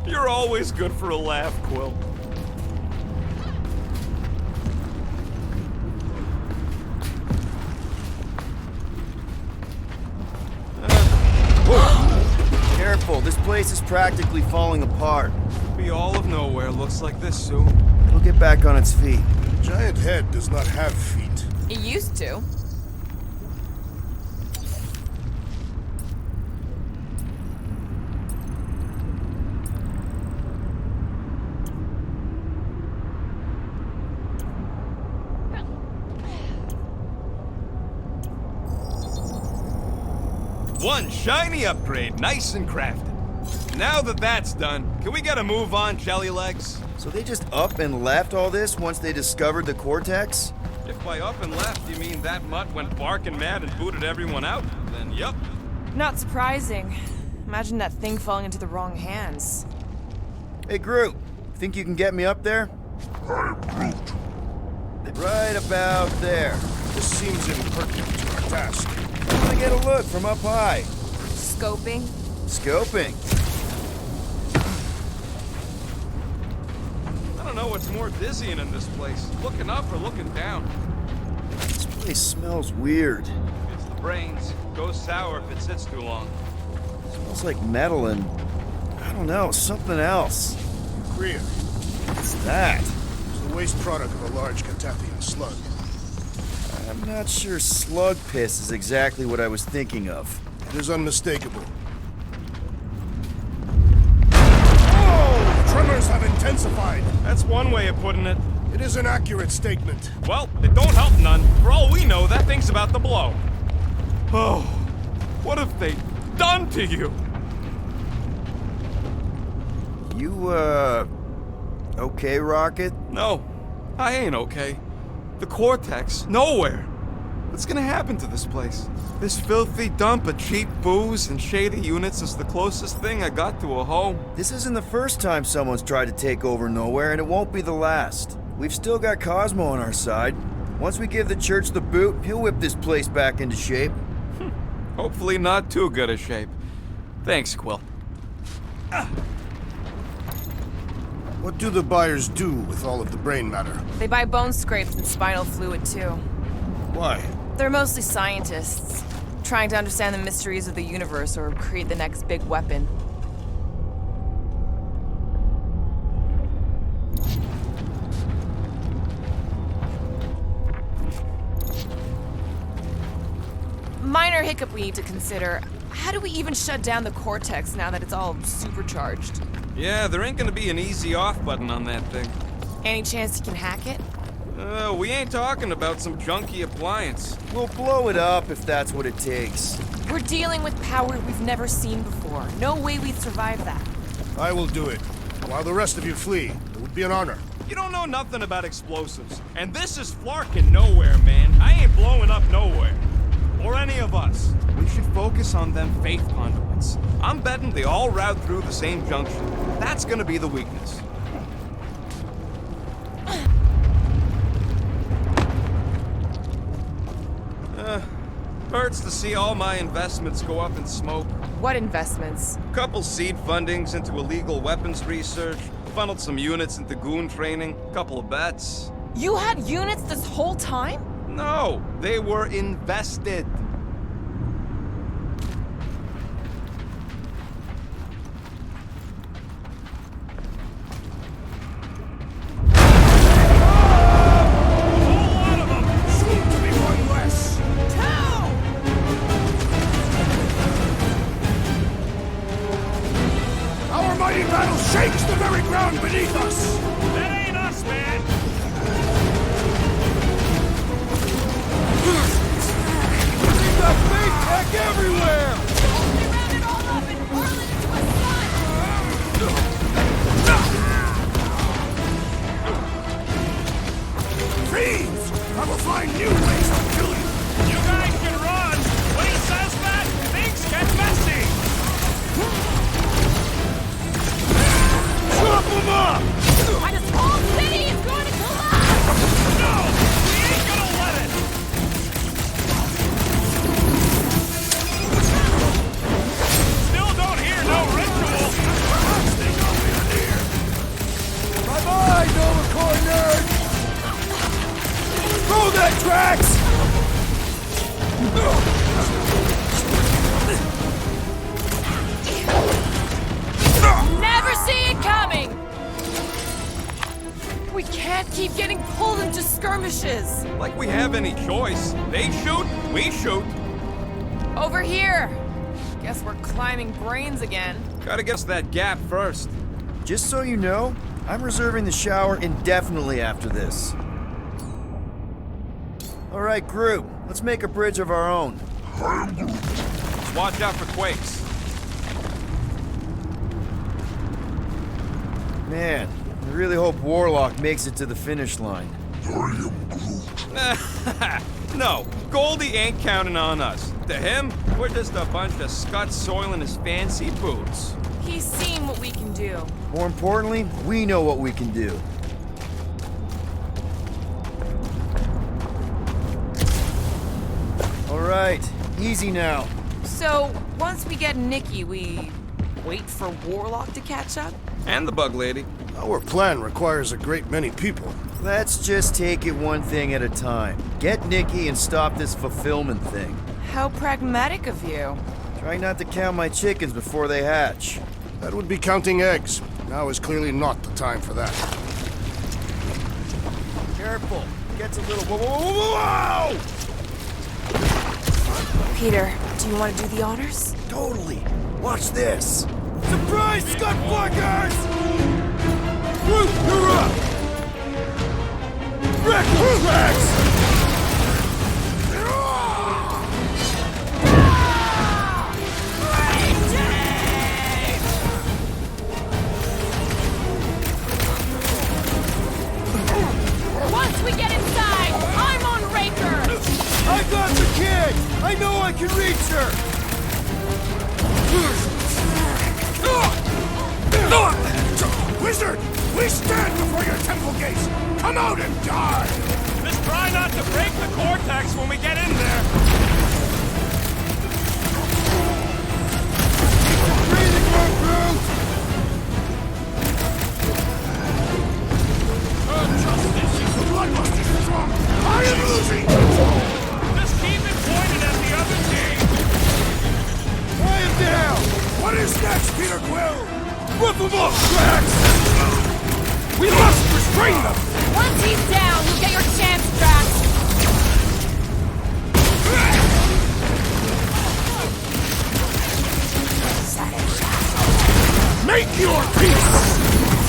You're always good for a laugh, Quill. Careful, this place is practically falling apart. Be all of nowhere looks like this soon. It'll get back on its feet. Giant head does not have feet. It used to. One shiny upgrade, nice and crafted. Now that that's done, can we get a move on, Jellylegs? So they just up and left all this once they discovered the Cortex? If by up and left you mean that mutt went barking mad and booted everyone out, then yup. Not surprising. Imagine that thing falling into the wrong hands. Hey, Groot, think you can get me up there? I'm Groot. Right about there. This seems impertinent to our task. I want to get a look from up high. Scoping? Scoping. I don't know what's more dizzying in this place, looking up or looking down. This place smells weird. It's the brains. Goes sour if it sits too long. It smells like metal and, I don't know, something else. Kriya. What's that? It's the waste product of a large Catathian slug. I'm not sure slug piss is exactly what I was thinking of. It is unmistakable. Oh! The tremors have intensified. That's one way of putting it. It is an accurate statement. Well, it don't help none. For all we know, that thing's about to blow. Oh, what have they done to you? You, okay, Rocket? No, I ain't okay. The Cortex, nowhere. What's gonna happen to this place? This filthy dump of cheap booze and shady units is the closest thing I got to a home. This isn't the first time someone's tried to take over Nowhere, and it won't be the last. We've still got Cosmo on our side. Once we give the church the boot, he'll whip this place back into shape. Hopefully not too good a shape. Thanks, Quill. What do the buyers do with all of the brain matter? They buy bone scrapes and spinal fluid, too. Why? They're mostly scientists, trying to understand the mysteries of the universe or create the next big weapon. Minor hiccup we need to consider. How do we even shut down the Cortex now that it's all supercharged? Yeah, there ain't gonna be an easy off button on that thing. Any chance you can hack it? We ain't talking about some junky appliance. We'll blow it up if that's what it takes. We're dealing with power we've never seen before. No way we'd survive that. I will do it. While the rest of you flee, it would be an honor. You don't know nothing about explosives. And this is Flarkin' Nowhere, man. I ain't blowing up Nowhere. Or any of us. We should focus on them faith conduits. I'm betting they all route through the same junction. That's gonna be the weakness. Hurts to see all my investments go up in smoke. What investments? Couple seed fundings into illegal weapons research, funneled some units into goon training, couple of bets. You had units this whole time? No, they were invested. Shakes the very ground beneath us! That ain't us, man! We've got fake tech everywhere! We round it all up and hurl it into a sun! Fiends! I will find new ways to kill you! You guys can run! When he says that, things get messy! Chop them up! And this whole city is going to collapse! No! We ain't gonna let it! Still don't hear no ritual! Perhaps they know we are near! Bye-bye, Nova Corps nerd! Throw that, Drax! Never see it coming! We can't keep getting pulled into skirmishes! Like we have any choice. They shoot, we shoot. Over here! Guess we're climbing brains again. Gotta get us that gap first. Just so you know, I'm reserving the shower indefinitely after this. All right, Groot, let's make a bridge of our own. I'm Groot. Watch out for quakes. Man, I really hope Warlock makes it to the finish line. No, Goldie ain't counting on us. To him, we're just a bunch of scuts soiling his fancy boots. He's seen what we can do. More importantly, we know what we can do. All right, easy now. So, once we get Nikki, we wait for Warlock to catch up? And the bug lady. Our plan requires a great many people. Let's just take it one thing at a time. Get Nikki and stop this fulfillment thing. How pragmatic of you. Try not to count my chickens before they hatch. That would be counting eggs. Now is clearly not the time for that. Careful. Gets a little... Whoa! Peter, do you want to do the honors? Totally. Watch this. Surprise, Scud Flaggers! Root, you're up! Wreck the tracks! Once we get inside, I'm on Raker! I got the kid! I know I can reach her! Wizard! We stand before your temple gates! Come out and die! Just try not to break the cortex when we get in there. Breathing room, Groot! The bloodlust is strong! I am losing control! Just keep it pointed at the other team. I am down! What is next, Peter Quill? Rip them off, Drax! We must restrain them! Once he's down, you'll get your chance, Drax! Make your peace!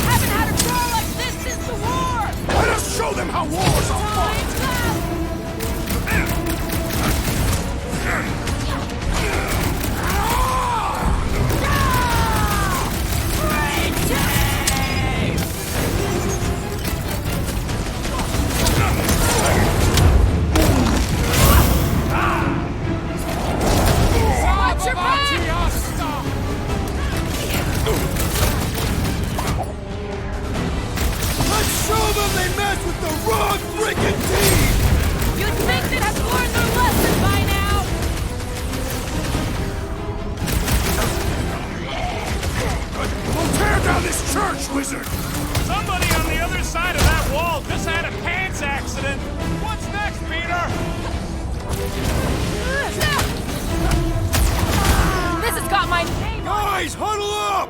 Haven't had a girl like this since the war! Let us show them how wars are fought! Watch your back! Let's show them they mess with the wrong freaking team! You'd think they'd have learned their lesson by now! We'll tear down this church, wizard! Somebody on the other side of that wall just had a pants accident. What's next, Peter? This has got my name! Guys, huddle up!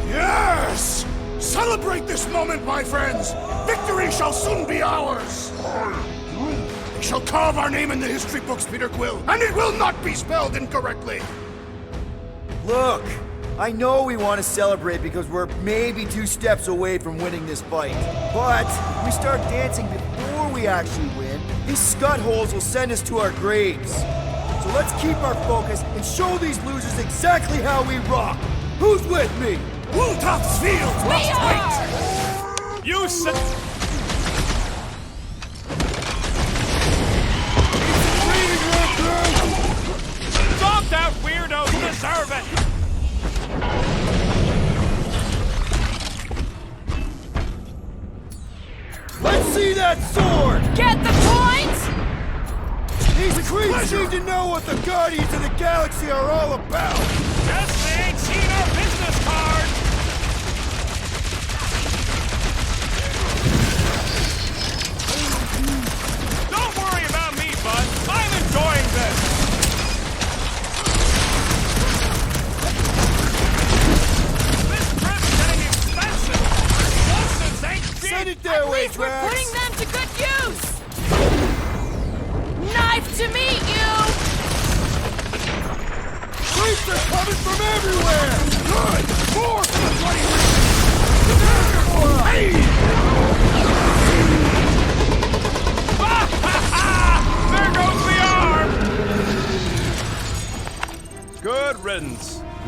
Yes! Celebrate this moment, my friends! Victory shall soon be ours! They shall carve our name in the history books, Peter Quill, and it will not be spelled incorrectly! Look, I know we want to celebrate because we're maybe 2 steps away from winning this fight. But if we start dancing before we actually win, these scut holes will send us to our graves. So let's keep our focus and show these losers exactly how we rock. Who's with me? Wooltop's fields must wait! You said... Stomped out weirdos deserve it! Let's see that sword! Get the point? These creeps need to know what the Guardians of the Galaxy are all about! Guess they ain't seen our business card! Don't worry about me, bud. I'm enjoying this! This trip's getting expensive! Explosives ain't cheap! Send it their way, We're Drax! putting them to good use! Knife to meet you! Creeps are coming from everywhere! Good! More for the bloody wizard! Hey!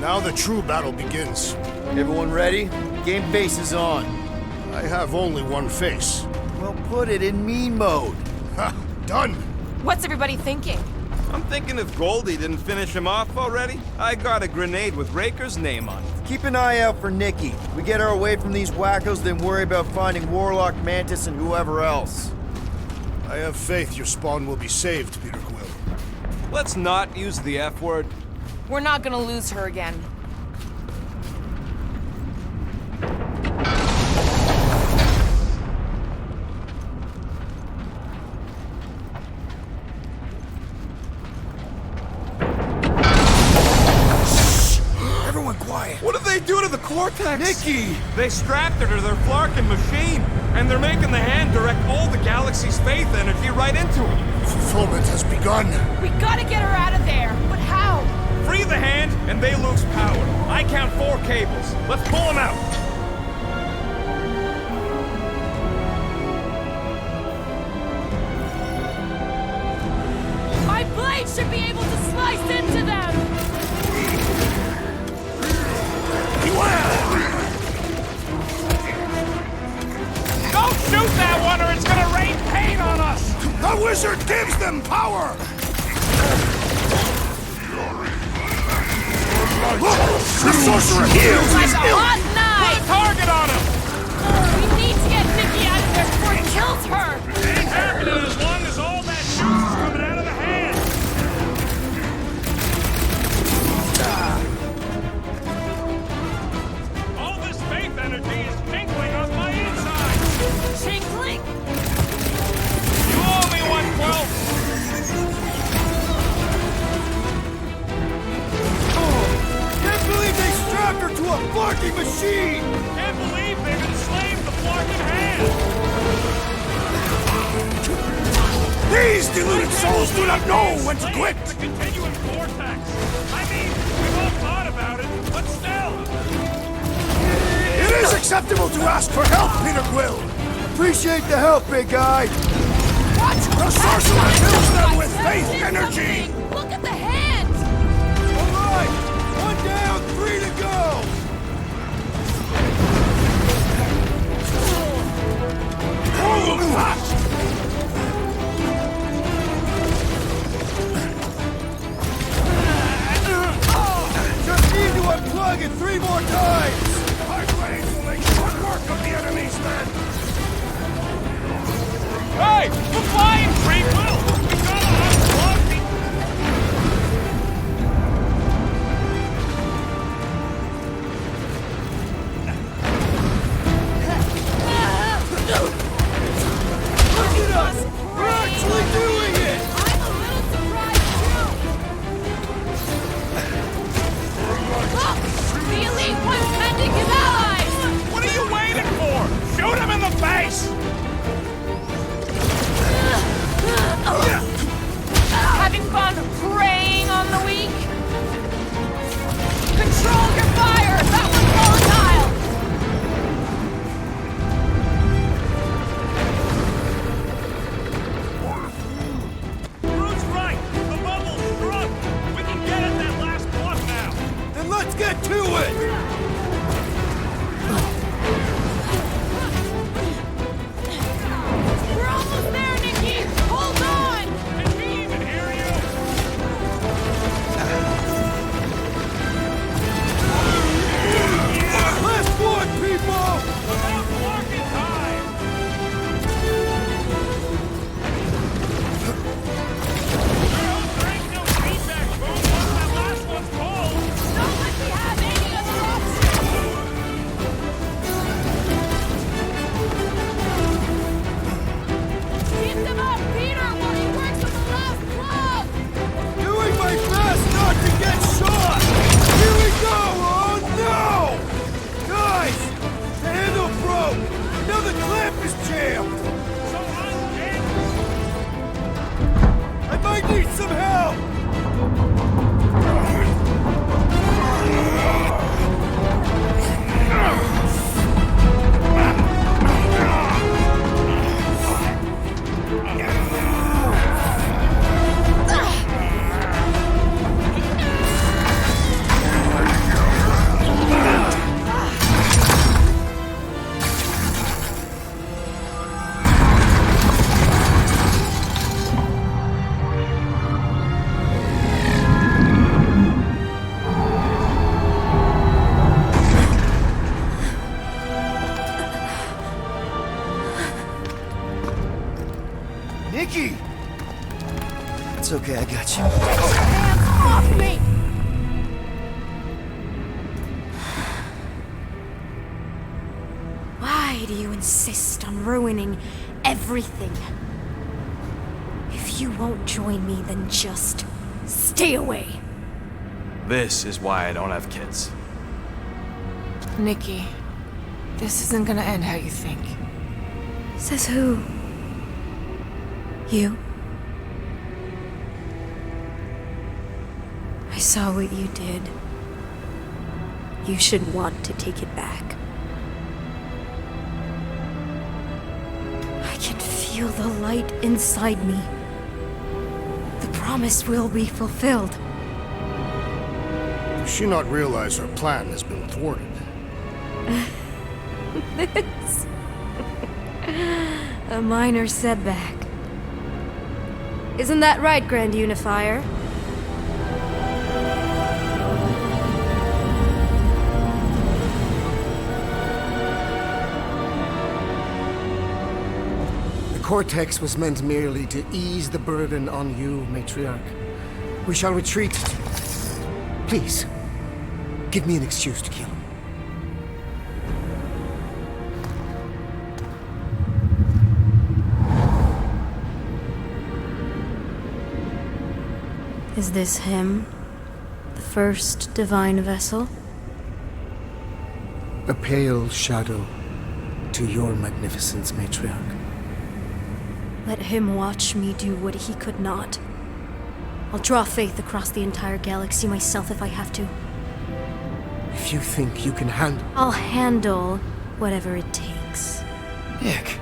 Now the true battle begins. Everyone ready? Game face is on. I have only one face. Well, put it in me mode. Ha! Done! What's everybody thinking? I'm thinking if Goldie didn't finish him off already, I got a grenade with Raker's name on it. Keep an eye out for Nikki. We get her away from these wackos, then worry about finding Warlock, Mantis, and whoever else. I have faith your spawn will be saved, Peter Quill. Let's not use the F word. We're not gonna lose her again. Everyone quiet. What did they do to the Cortex? Nikki! They strapped her to their Flarkin machine, and they're making the hand direct all the galaxy's faith energy right into it. Fulfillment has begun. We gotta get her out of there, but how? Free the hand, and they lose power. I count 4 cables. Let's pull them out. My blade should be able to slice into them! Don't shoot that one, or it's gonna rain pain on us! The wizard gives them power! Look! The sorcerer heals Like his a ill! hot knife! Put a target on him! We need to get Nikki out of there before it kills her! Ain't happening as long as all that juice is coming out of the hand! All this faith energy is tinkling on my inside! Tinkling? You owe me one, Quill! Can't believe they strapped her to a Flarky machine! Can't believe they've enslaved the Flarkin hand! These deluded souls do not know when to quit! The continuous vortex! I mean, we've all thought about it, but still! It is acceptable to ask for help, Peter Quill! Appreciate the help, big guy! The sorcerer fills them with faith energy! Look at the hand! Alright! 1 down, 3 to go! Hold fast! Just need to unplug it 3 more times! My blades will make short work of the enemy's men! Hey! We're flying, Free Will! We gotta unplug the... Look at us! We're actually doing it! I'm a little surprised too! Look! The Elite One's mending his allies! What are you waiting for? Shoot him in the face! Nikki! It's okay, I got you. Hands off me! Why do you insist on ruining everything? If you won't join me, then just stay away. This is why I don't have kids. Nikki, this isn't gonna end how you think. Says who? You? I saw what you did. You should want to take it back. I can feel the light inside me. The promise will be fulfilled. Does she not realize her plan has been thwarted? This... a minor setback. Isn't that right, Grand Unifier? The Cortex was meant merely to ease the burden on you, Matriarch. We shall retreat. Please, give me an excuse to kill him. Is this him? The first divine vessel? A pale shadow to your magnificence, Matriarch. Let him watch me do what he could not. I'll draw faith across the entire galaxy myself if I have to. If you think you can handle... I'll handle whatever it takes. Nick.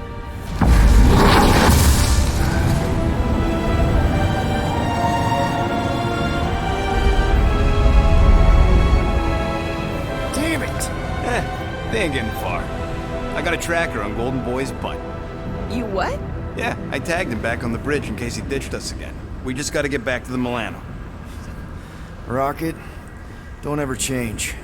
Damn it! They ain't getting far. I got a tracker on Golden Boy's butt. You what? Yeah, I tagged him back on the bridge in case he ditched us again. We just gotta get back to the Milano. Rocket, don't ever change.